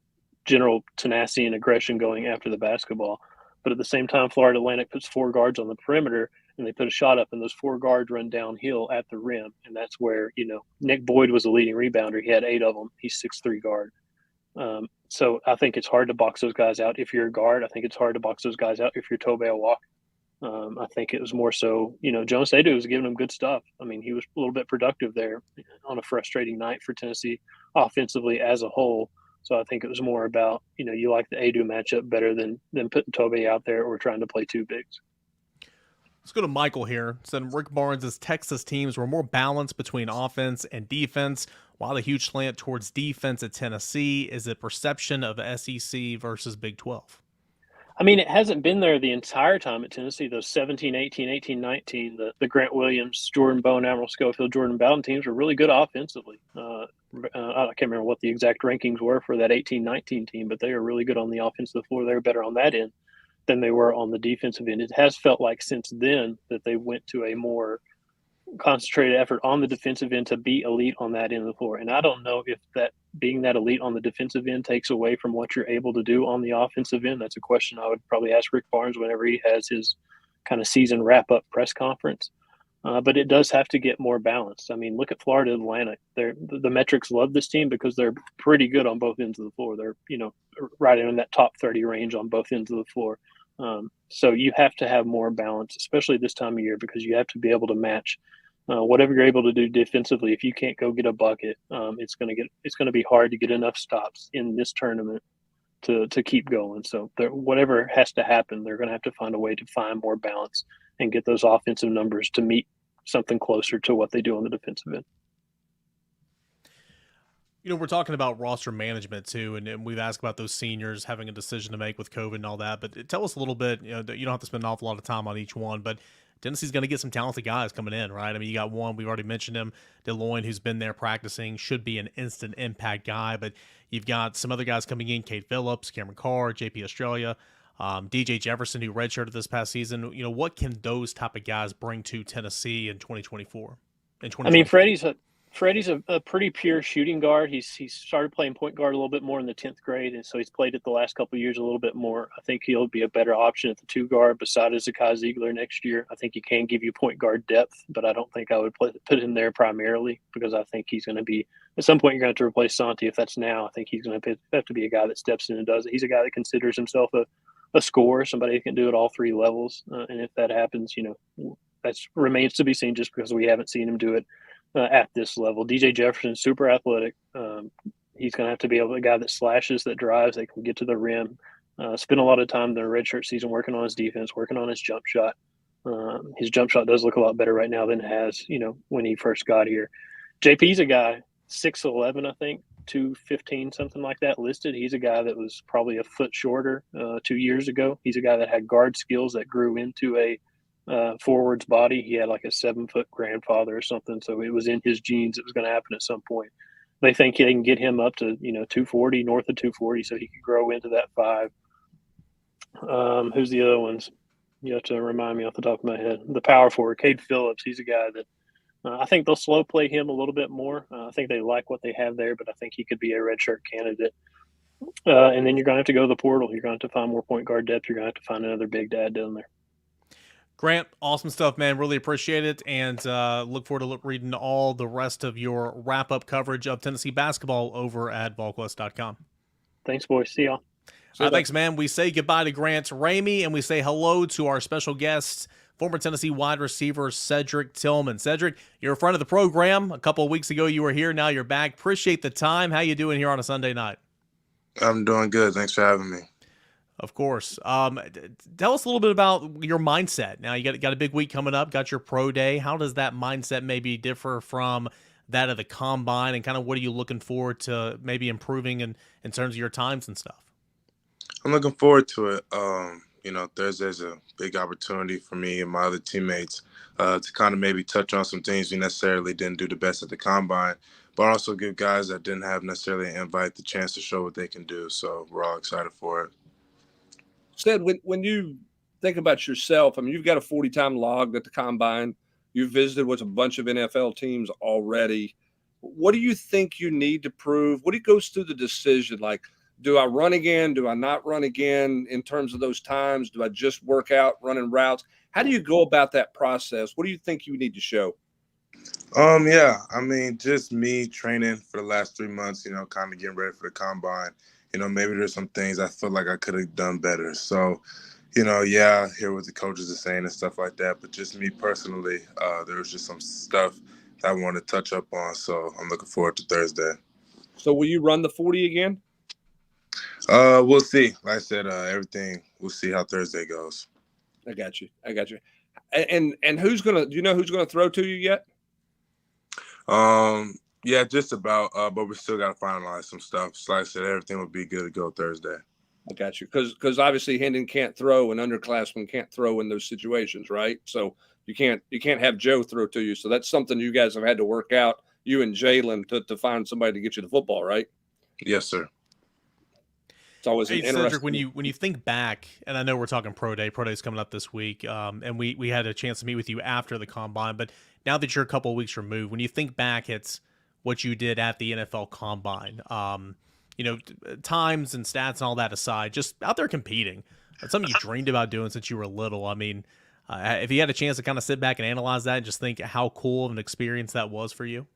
general tenacity and aggression going after the basketball. But at the same time, Florida Atlantic puts 4 guards on the perimeter and they put a shot up, and those 4 guards run downhill at the rim. And that's where, Nick Boyd was the leading rebounder. He had 8 of them. He's 6'3" guard. So I think it's hard to box those guys out if you're a guard. I think it's hard to box those guys out if you're Tobe Awaka. I think it was more so, Jonas Adu was giving them good stuff. I mean, he was a little bit productive there on a frustrating night for Tennessee offensively as a whole. So I think it was more about, you like the Adu matchup better than putting Tobe out there or trying to play 2 bigs. Let's go to Michael here. Said Rick Barnes' Texas teams were more balanced between offense and defense, while the huge slant towards defense at Tennessee is a perception of SEC versus Big 12. I mean, it hasn't been there the entire time at Tennessee. Those 17, 18, 18, 19, the Grant Williams, Jordan Bone, Admiral Schofield, Jordan Bowden teams were really good offensively. I can't remember what the exact rankings were for that 18-19 team, but they were really good on the offensive floor. They were better on that end than they were on the defensive end. It has felt like since then that they went to a more concentrated effort on the defensive end to be elite on that end of the floor. And I don't know if that being that elite on the defensive end takes away from what you're able to do on the offensive end. That's a question I would probably ask Rick Barnes whenever he has his kind of season wrap-up press conference. But it does have to get more balanced. I mean, look at Florida Atlantic. The metrics love this team because they're pretty good on both ends of the floor. They're, right in that top 30 range on both ends of the floor. So you have to have more balance, especially this time of year, because you have to be able to match whatever you're able to do defensively. If you can't go get a bucket, it's going to be hard to get enough stops in this tournament to keep going. So whatever has to happen, they're going to have to find a way to find more balance and get those offensive numbers to meet something closer to what they do on the defensive end. We're talking about roster management too, and we've asked about those seniors having a decision to make with COVID and all that. But tell us a little bit. You don't have to spend an awful lot of time on each one, but Tennessee's going to get some talented guys coming in, right? I mean, you got one, we've already mentioned him, DeLoyne, who's been there practicing, should be an instant impact guy. But you've got some other guys coming in: Cade Phillips, Cameron Carr, JP Australia, DJ Jefferson, who redshirted this past season. What can those type of guys bring to Tennessee in 2024? I mean, Freddie's a pretty pure shooting guard. He's started playing point guard a little bit more in the 10th grade, and so he's played it the last couple of years a little bit more. I think he'll be a better option at the 2 guard beside Zakai Ziegler next year. I think he can give you point guard depth, but I don't think I would put him there primarily because I think he's going to be – at some point you're going to have to replace Santi. If that's now, I think he's going to have to be a guy that steps in and does it. He's a guy that considers himself a scorer, somebody who can do it all 3 levels, and if that happens, that remains to be seen just because we haven't seen him do it at this level. DJ Jefferson, super athletic. He's going to have to be a guy that slashes, that drives, that can get to the rim. Spent a lot of time in the redshirt season working on his defense, working on his jump shot. His jump shot does look a lot better right now than it has, when he first got here. JP's a guy, 6'11", I think, 215, something like that listed. He's a guy that was probably a foot shorter 2 years ago. He's a guy that had guard skills that grew into a forward's body. He had like a 7-foot grandfather or something, so it was in his genes. It was going to happen at some point. They think they can get him up to 240, north of 240, so he could grow into that 5. Who's the other ones? You have to remind me off the top of my head. The power forward, Cade Phillips. He's a guy that I think they'll slow play him a little bit more. I think they like what they have there, but I think he could be a redshirt candidate. And then you're going to have to go to the portal. You're going to have to find more point guard depth. You're going to have to find another big dad down there. Grant, awesome stuff, man. Really appreciate it, and look forward to reading all the rest of your wrap-up coverage of Tennessee basketball over at Volquest.com. Thanks, boys. See y'all. Thanks, man. We say goodbye to Grant Ramey, and we say hello to our special guest, former Tennessee wide receiver Cedric Tillman. Cedric, you're a friend of the program. A couple of weeks ago, you were here. Now you're back. Appreciate the time. How you doing here on a Sunday night? I'm doing good. Thanks for having me. Of course. Tell us a little bit about your mindset. Now, you got a big week coming up, got your pro day. How does that mindset maybe differ from that of the combine, and kind of what are you looking forward to maybe improving in terms of your times and stuff? I'm looking forward to it. Thursday's a big opportunity for me and my other teammates to kind of maybe touch on some things we necessarily didn't do the best at the combine, but also give guys that didn't have necessarily an invite the chance to show what they can do. So we're all excited for it. Said, when you think about yourself, I mean, you've got a 40-time log at the combine. You've visited with a bunch of NFL teams already. What do you think you need to prove? What goes through the decision? Like, do I run again? Do I not run again in terms of those times? Do I just work out running routes? How do you go about that process? What do you think you need to show? Yeah, I mean, just me training for the last 3 months, kind of getting ready for the combine. Maybe there's some things I feel like I could have done better. So, I hear what the coaches are saying and stuff like that. But just me personally, there was just some stuff that I want to touch up on. So I'm looking forward to Thursday. So will you run the 40 again? We'll see. Like I said, everything, we'll see how Thursday goes. I got you. And do you know who's going to throw to you yet? Yeah, just about, but we still got to finalize some stuff. So like I said, everything will be good to go Thursday. I got you. Because obviously Hendon can't throw and underclassmen can't throw in those situations, right? So you can't have Joe throw to you. So that's something you guys have had to work out, you and Jalen, to find somebody to get you the football, right? Yes, sir. It's always interesting. Cedric, when you think back, and I know we're talking pro day's coming up this week, and we had a chance to meet with you after the combine, but now that you're a couple of weeks removed, when you think back, it's what you did at the NFL Combine. Times and stats and all that aside, just out there competing. That's something you dreamed about doing since you were little. I mean, if you had a chance to kind of sit back and analyze that and just think how cool of an experience that was for you.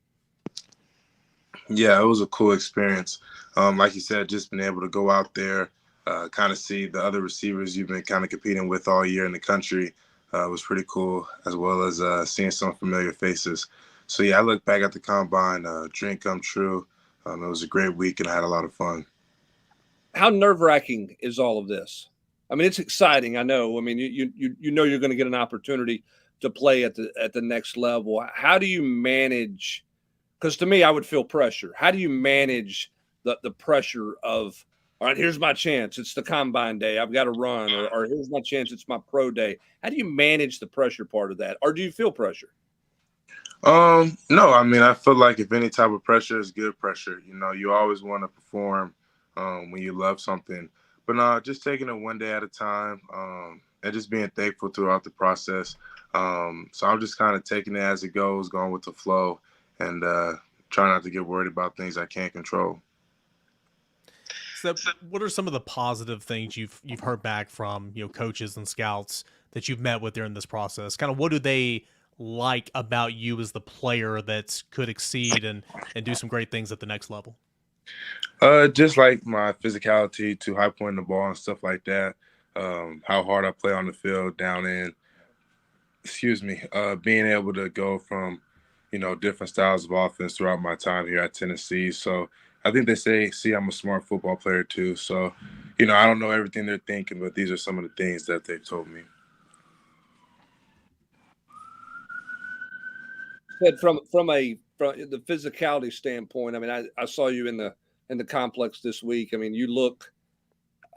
Yeah, it was a cool experience. Like you said, just being able to go out there, kind of see the other receivers you've been kind of competing with all year in the country was pretty cool, as well as seeing some familiar faces. So, yeah, I look back at the combine, dream come true. It was a great week, and I had a lot of fun. How nerve-wracking is all of this? I mean, it's exciting. I know. I mean, you know you're going to get an opportunity to play at the next level. How do you manage? Because to me, I would feel pressure. How do you manage the pressure of, all right, here's my chance. It's the combine day. I've got to run. Or here's my chance. It's my pro day. How do you manage the pressure part of that? Or do you feel pressure? No, I mean, I feel like if any type of pressure is good pressure, you always want to perform when you love something. But just taking it one day at a time and just being thankful throughout the process. So I'm just kind of taking it as it goes, going with the flow, and trying not to get worried about things I can't control. So what are some of the positive things you've heard back from coaches and scouts that you've met with during this process? Kind of what do they like about you as the player that could exceed and do some great things at the next level? Just like my physicality to high point the ball and stuff like that. How hard I play on the field down in, being able to go from, different styles of offense throughout my time here at Tennessee. So I think they see I'm a smart football player too. So, I don't know everything they're thinking, but these are some of the things that they've told me. From the physicality standpoint, I mean, I saw you in the complex this week. I mean, you look,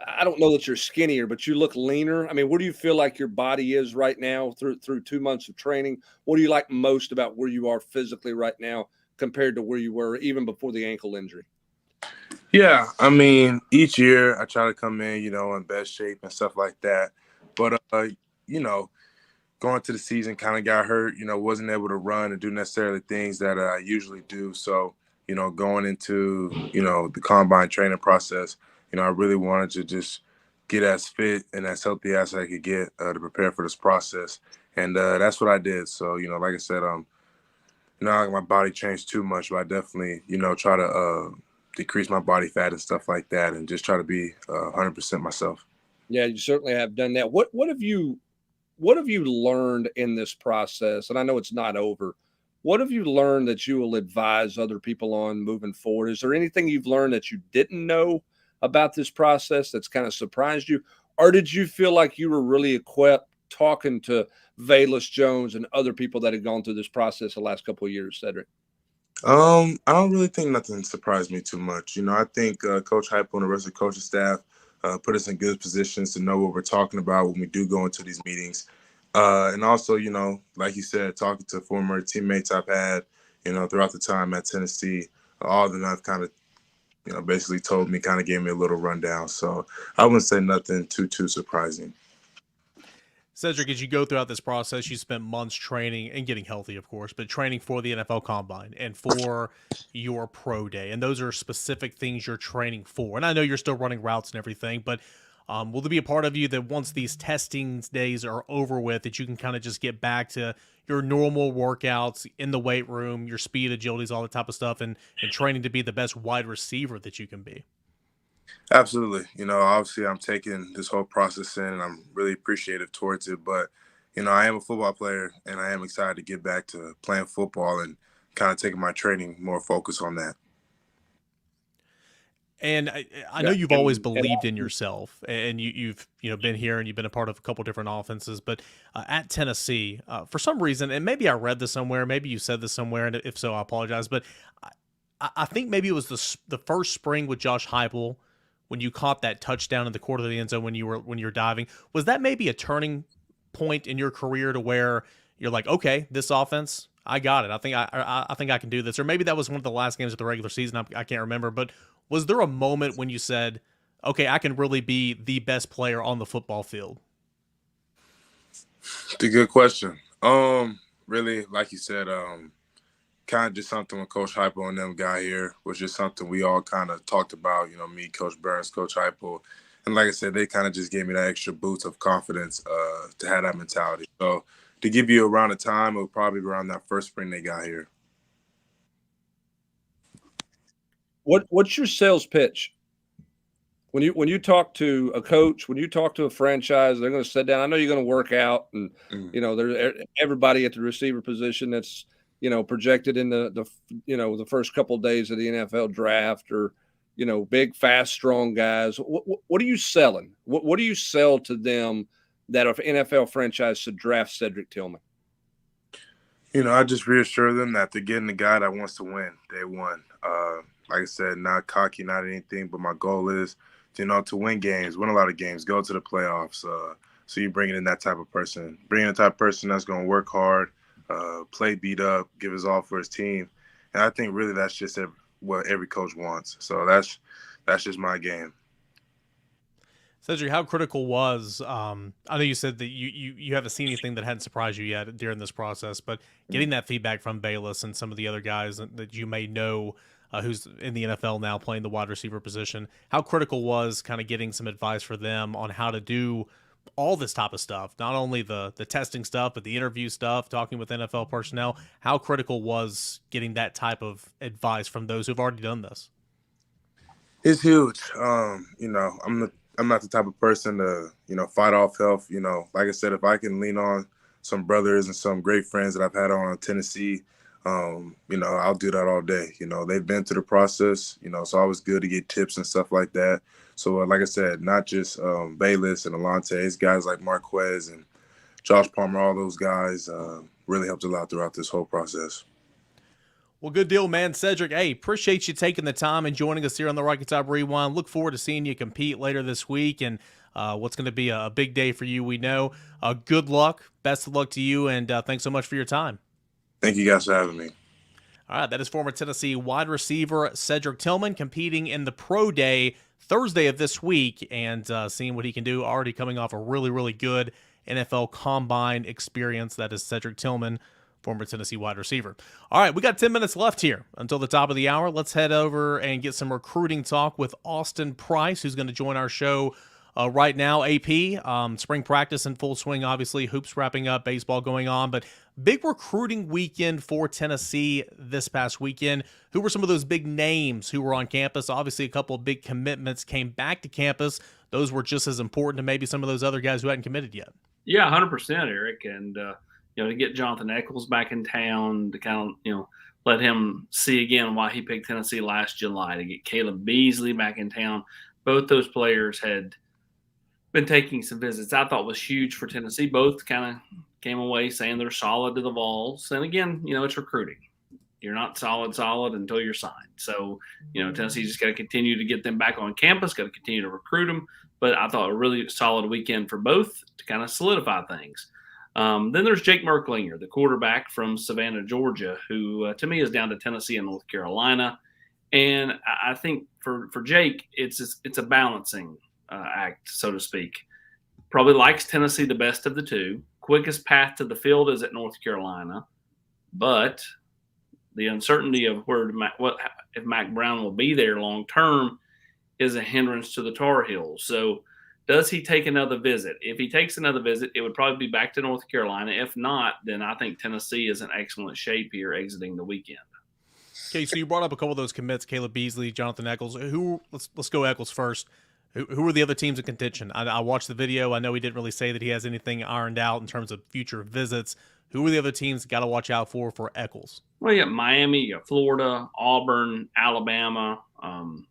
I don't know that you're skinnier, but you look leaner. I mean, where do you feel like your body is right now through 2 months of training? What do you like most about where you are physically right now compared to where you were even before the ankle injury? Yeah, I mean, each year I try to come in, in best shape and stuff like that. But, going to the season, kind of got hurt, wasn't able to run and do necessarily things that I usually do. So, going into, the combine training process, I really wanted to just get as fit and as healthy as I could get to prepare for this process. And that's what I did. So, like I said, not like my body changed too much, but I definitely, try to decrease my body fat and stuff like that and just try to be 100% myself. Yeah, you certainly have done that. What have you learned in this process? And I know it's not over. What have you learned that you will advise other people on moving forward? Is there anything you've learned that you didn't know about this process that's kind of surprised you? Or did you feel like you were really equipped talking to Velus Jones and other people that had gone through this process the last couple of years, Cedric? I don't really think nothing surprised me too much. I think Coach Hypo and the rest of the coaching staff put us in good positions to know what we're talking about when we do go into these meetings. And also, like you said, talking to former teammates I've had, throughout the time at Tennessee, all of them have kind of, basically told me, kind of gave me a little rundown. So I wouldn't say nothing too surprising. Cedric, as you go throughout this process, you spent months training and getting healthy, of course, but training for the NFL Combine and for your pro day. And those are specific things you're training for. And I know you're still running routes and everything, but will there be a part of you that once these testing days are over with, that you can kind of just get back to your normal workouts in the weight room, your speed, agilities, all that type of stuff, and training to be the best wide receiver that you can be? Absolutely. Obviously I'm taking this whole process in and I'm really appreciative towards it. But, I am a football player and I am excited to get back to playing football and kind of taking my training more focus on that. And I know you've always believed in yourself, and you've been here and you've been a part of a couple different offenses. But at Tennessee, for some reason, and maybe I read this somewhere, maybe you said this somewhere, and if so, I apologize. But I think maybe it was the first spring with Josh Heupel when you caught that touchdown in the corner of the end zone when you were diving. Was that maybe a turning point in your career to where you're like, okay, this offense, I got it. I think I can do this. Or maybe that was one of the last games of the regular season. I can't remember. But was there a moment when you said, okay, I can really be the best player on the football field? It's a good question. Really, like you said, kind of just something when Coach Hypo and them got here was just something we all kind of talked about, me, Coach Burns, Coach Hypo. And like I said, they kind of just gave me that extra boost of confidence to have that mentality. So to give you around the time, it was probably around that first spring they got here. What's your sales pitch? When you talk to a coach, when you talk to a franchise, they're going to sit down. I know you're going to work out, and there's everybody at the receiver position that's projected in the first couple of days of the NFL draft, or big, fast, strong guys. What are you selling? What do you sell to them that an NFL franchise should draft Cedric Tillman? I just reassure them that they're getting the guy that wants to win day one. Like I said, not cocky, not anything, but my goal is, to win games, win a lot of games, go to the playoffs. So you're bringing in that type of person, bringing the type of person that's going to work hard, play beat up, give his all for his team. And I think really that's just what every coach wants. So that's just my game. Cedric, how critical was, I know you said that you haven't seen anything that hadn't surprised you yet during this process, but getting that feedback from Velus and some of the other guys that you may know who's in the NFL now playing the wide receiver position, how critical was kind of getting some advice for them on how to do all this type of stuff, not only the testing stuff, but the interview stuff, talking with NFL personnel? How critical was getting that type of advice from those who've already done this? It's huge. I'm not the type of person to, fight off health. Like I said, if I can lean on some brothers and some great friends that I've had on Tennessee, I'll do that all day. They've been through the process, so it's always good to get tips and stuff like that. So, like I said, not just Velus and Alontae, it's guys like Marquez and Josh Palmer, all those guys really helped a lot throughout this whole process. Well, good deal, man. Cedric, hey, appreciate you taking the time and joining us here on the Rocky Top Rewind. Look forward to seeing you compete later this week, and what's going to be a big day for you, we know. Good luck. Best of luck to you, and thanks so much for your time. Thank you guys for having me. All right, that is former Tennessee wide receiver Cedric Tillman competing in the Pro Day Thursday of this week, and seeing what he can do, already coming off a really, really good NFL Combine experience. That is Cedric Tillman, former Tennessee wide receiver. All right, we got 10 minutes left here until the top of the hour. Let's head over and get some recruiting talk with Austin Price, who's going to join our show right now. AP, spring practice in full swing, obviously, hoops wrapping up, baseball going on, but big recruiting weekend for Tennessee this past weekend. Who were some of those big names who were on campus? Obviously, a couple of big commitments came back to campus. Those were just as important to maybe some of those other guys who hadn't committed yet. Yeah, 100%, Eric. And, to get Jonathan Eccles back in town, to kind of, let him see again why he picked Tennessee last July, to get Caleb Beasley back in town. Both those players had been taking some visits. I thought was huge for Tennessee. Both kind of came away saying they're solid to the Vols. And again, it's recruiting. You're not solid until you're signed. So, Tennessee's just got to continue to get them back on campus, got to continue to recruit them. But I thought a really solid weekend for both to kind of solidify things. Then there's Jake Merklinger, the quarterback from Savannah, Georgia, who to me is down to Tennessee and North Carolina. And I think for Jake, it's a balancing act, so to speak. Probably likes Tennessee the best of the two. Quickest path to the field is at North Carolina. But the uncertainty of if Mac Brown will be there long term is a hindrance to the Tar Heels. So does he take another visit? If he takes another visit, it would probably be back to North Carolina. If not, then I think Tennessee is in excellent shape here exiting the weekend. Okay, so you brought up a couple of those commits, Caleb Beasley, Jonathan Eccles. Let's go Eccles first. Who are the other teams in contention? I watched the video. I know he didn't really say that he has anything ironed out in terms of future visits. Who are the other teams got to watch out for Eccles? Well, you got Miami, you got Florida, Auburn, Alabama.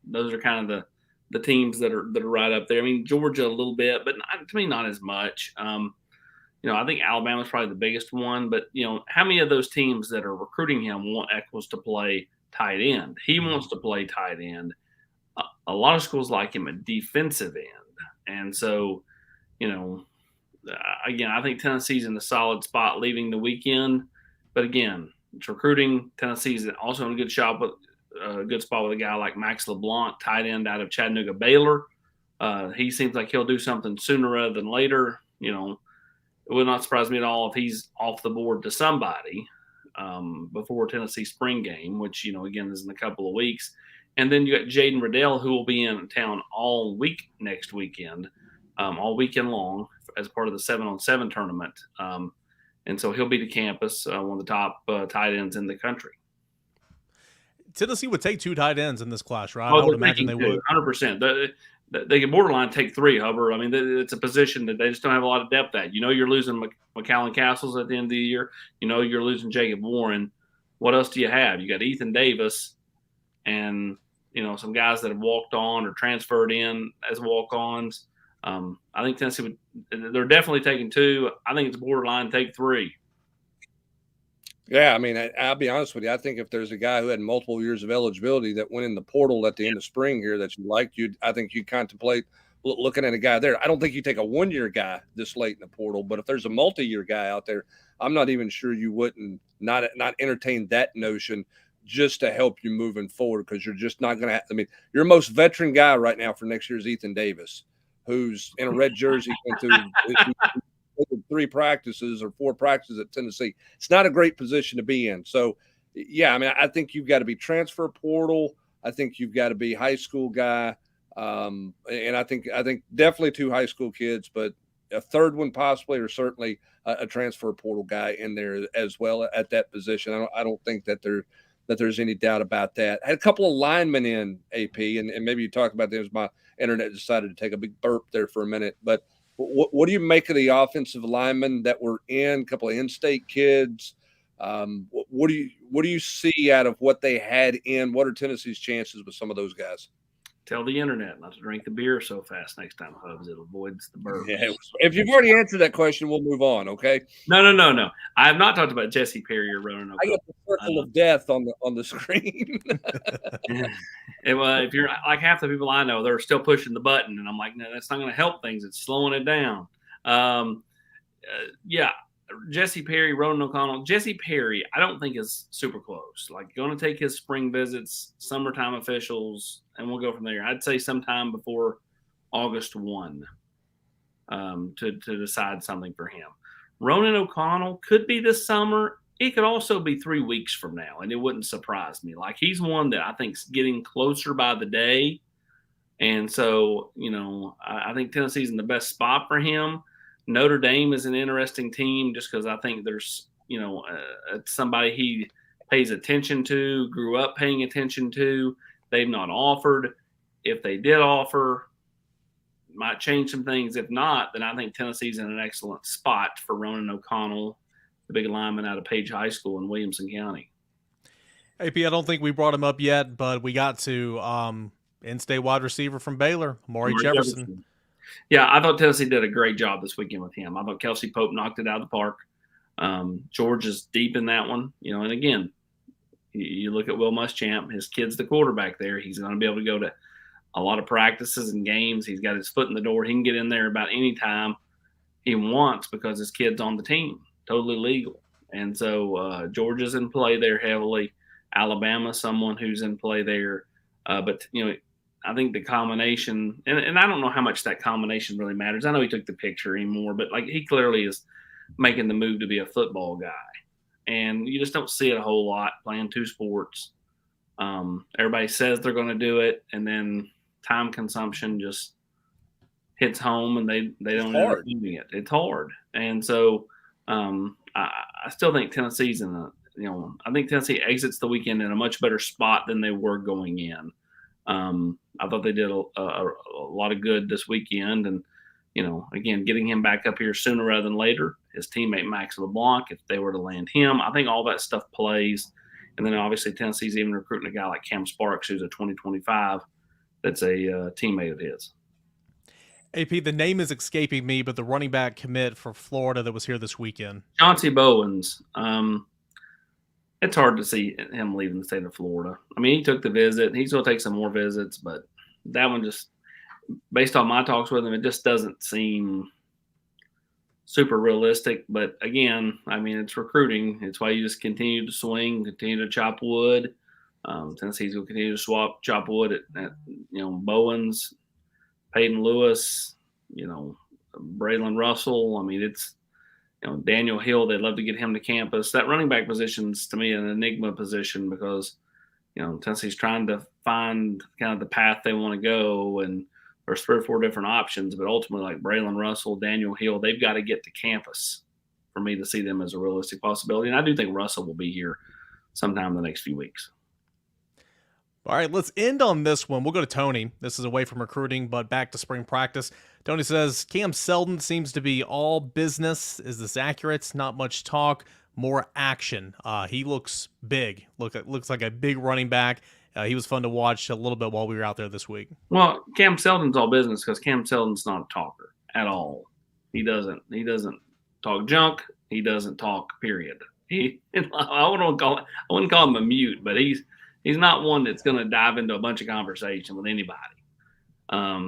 Those are kind of the teams that are right up there. I mean, Georgia a little bit, but to me, not as much. I think Alabama's probably the biggest one. But, how many of those teams that are recruiting him want Eccles to play tight end? He wants to play tight end. A lot of schools like him at defensive end. And so, again, I think Tennessee's in a solid spot leaving the weekend. But again, it's recruiting. Tennessee's also in a good spot with a guy like Max LeBlanc, tight end out of Chattanooga Baylor. He seems like he'll do something sooner rather than later. It would not surprise me at all if he's off the board to somebody before Tennessee spring game, which, again, is in a couple of weeks. And then you got Jaden Riddell, who will be in town all week next weekend, all weekend long as part of the 7-on-7 tournament. And so he'll be to campus, one of the top tight ends in the country. Tennessee would take 2 tight ends in this class, right? Oh, I would imagine they would. 100%. They can borderline take 3, Hubbard. I mean, it's a position that they just don't have a lot of depth at. You're losing McCallan Castles at the end of the year. You're losing Jacob Warren. What else do you have? You got Ethan Davis and, some guys that have walked on or transferred in as walk-ons. I think Tennessee they're definitely taking 2. I think it's borderline take 3. Yeah, I mean, I'll be honest with you. I think if there's a guy who had multiple years of eligibility that went in the portal at the end of spring here that you liked, I think you'd contemplate looking at a guy there. I don't think you take a 1-year guy this late in the portal, but if there's a multi-year guy out there, I'm not even sure you wouldn't not entertain that notion just to help you moving forward, because you're just not going to have – I mean, your most veteran guy right now for next year is Ethan Davis, who's in a red jersey went through 3 practices or 4 practices at Tennessee. It's not a great position to be in. So, yeah, I mean, I think you've got to be transfer portal. I think you've got to be high school guy. And I think definitely 2 high school kids, but a third one possibly, or certainly a transfer portal guy in there as well at that position. I don't think that there's any doubt about that. I had a couple of linemen in AP, and maybe you talked about them as my internet decided to take a big burp there for a minute. But what do you make of the offensive linemen that were in, a couple of in-state kids? What do you see out of what they had in? What are Tennessee's chances with some of those guys? Tell the internet not to drink the beer so fast next time, Hubs. It avoids the burp. Yeah, if you've already answered that question, we'll move on, okay? No. I have not talked about Jesse Perry or Ronan. I got the circle of death on the screen. If you're like half the people I know, they're still pushing the button, and I'm like, no, that's not going to help things. It's slowing it down. Jesse Perry, Ronan O'Connell. Jesse Perry, I don't think is super close. Like, going to take his spring visits, summertime officials, and we'll go from there. I'd say sometime before August 1. to decide something for him. Ronan O'Connell could be this summer. It could also be 3 weeks from now, and it wouldn't surprise me. Like, he's one that I think's getting closer by the day. And so, I think Tennessee's in the best spot for him. Notre Dame is an interesting team just because I think there's, somebody he pays attention to, grew up paying attention to. They've not offered. If they did offer, might change some things. If not, then I think Tennessee's in an excellent spot for Ronan O'Connell, the big lineman out of Page High School in Williamson County. AP, I don't think we brought him up yet, but we got to in-state wide receiver from Baylor, Amari Jefferson. Yeah, I thought Tennessee did a great job this weekend with him. I thought Kelsey Pope knocked it out of the park. George is deep in that one, and again, you look at Will Muschamp, his kid's the quarterback there. He's going to be able to go to a lot of practices and games. He's got his foot in the door. He can get in there about any time he wants because his kid's on the team, totally legal. And so Georgia's in play there heavily. Alabama, someone who's in play there. But, I think the combination, and I don't know how much that combination really matters. I know he took the picture anymore, but he clearly is making the move to be a football guy. And you just don't see it a whole lot playing two sports. Everybody says they're going to do it, and then time consumption just hits home, and they don't end up doing it. It's hard. And so I still think Tennessee's I think Tennessee exits the weekend in a much better spot than they were going in. I thought they did a lot of good this weekend, and again, getting him back up here sooner rather than later. His teammate Max LeBlanc, if they were to land him, I think all that stuff plays. And then obviously Tennessee's even recruiting a guy like Cam Sparks, who's a 2025, that's a teammate of his. AP, the name is escaping me, but the running back commit for Florida that was here this weekend, Chauncey Bowens. It's hard to see him leaving the state of Florida. I mean, he took the visit. He's going to take some more visits, but that one just, based on my talks with him, it just doesn't seem super realistic. But again, I mean, it's recruiting. It's why you just continue to swing, continue to chop wood. Tennessee's going to continue to chop wood at Bowens, Peyton Lewis, Braylon Russell. I mean, it's, Daniel Hill, they'd love to get him to campus. That running back position's, to me, an enigma position because, Tennessee's trying to find kind of the path they want to go, and there's 3 or 4 different options. But ultimately, like Braylon Russell, Daniel Hill, they've got to get to campus for me to see them as a realistic possibility. And I do think Russell will be here sometime in the next few weeks. All right, let's end on this one. We'll go to Tony. This is away from recruiting, but back to spring practice. Tony says, Cam Seldon seems to be all business. Is this accurate? Not much talk, more action. He looks big. Looks like a big running back. He was fun to watch a little bit while we were out there this week. Well, Cam Seldon's all business because Cam Seldon's not a talker at all. He doesn't talk junk. He doesn't talk, period. I wouldn't call him a mute, but he's not one that's going to dive into a bunch of conversation with anybody.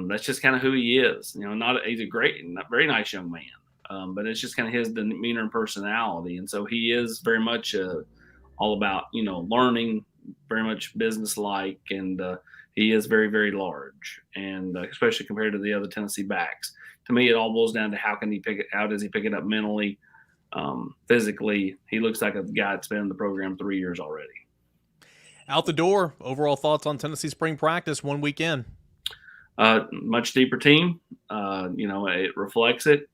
That's just kind of who he is. He's a very nice young man, but it's just kind of his demeanor and personality. And so he is very much all about, learning, very much business-like, and he is very, very large, and especially compared to the other Tennessee backs. To me, it all boils down to how does he pick it up mentally, physically. He looks like a guy that's been in the program 3 years already. Out the door, overall thoughts on Tennessee spring practice one weekend? Much deeper team. It reflects it.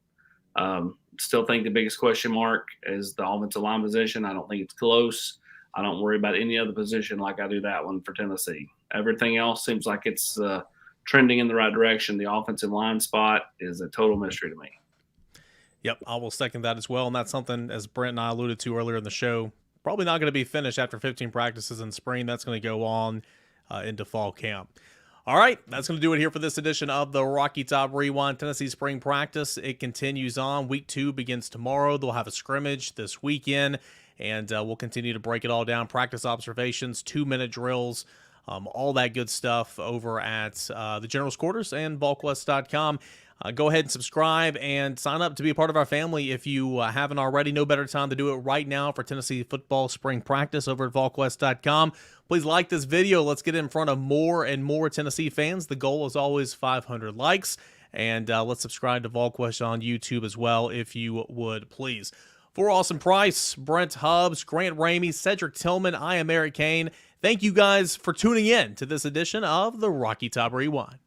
Still think the biggest question mark is the offensive line position. I don't think it's close. I don't worry about any other position like I do that one for Tennessee. Everything else seems like it's trending in the right direction. The offensive line spot is a total mystery to me. Yep, I will second that as well. And that's something, as Brent and I alluded to earlier in the show, probably not going to be finished after 15 practices in spring. That's going to go on into fall camp. All right, that's going to do it here for this edition of the Rocky Top Rewind. Tennessee spring practice, it continues on. Week 2 begins tomorrow. They'll have a scrimmage this weekend, and we'll continue to break it all down. Practice observations, 2-minute drills, all that good stuff over at the General's Quarters and Volquest.com. Go ahead and subscribe and sign up to be a part of our family if you haven't already. No better time to do it right now for Tennessee football spring practice over at Volquest.com. Please like this video. Let's get in front of more and more Tennessee fans. The goal is always 500 likes. And let's subscribe to Volquest on YouTube as well, if you would, please. For Austin Price, Brent Hubbs, Grant Ramey, Cedric Tillman, I am Eric Kane. Thank you guys for tuning in to this edition of the Rocky Top Rewind.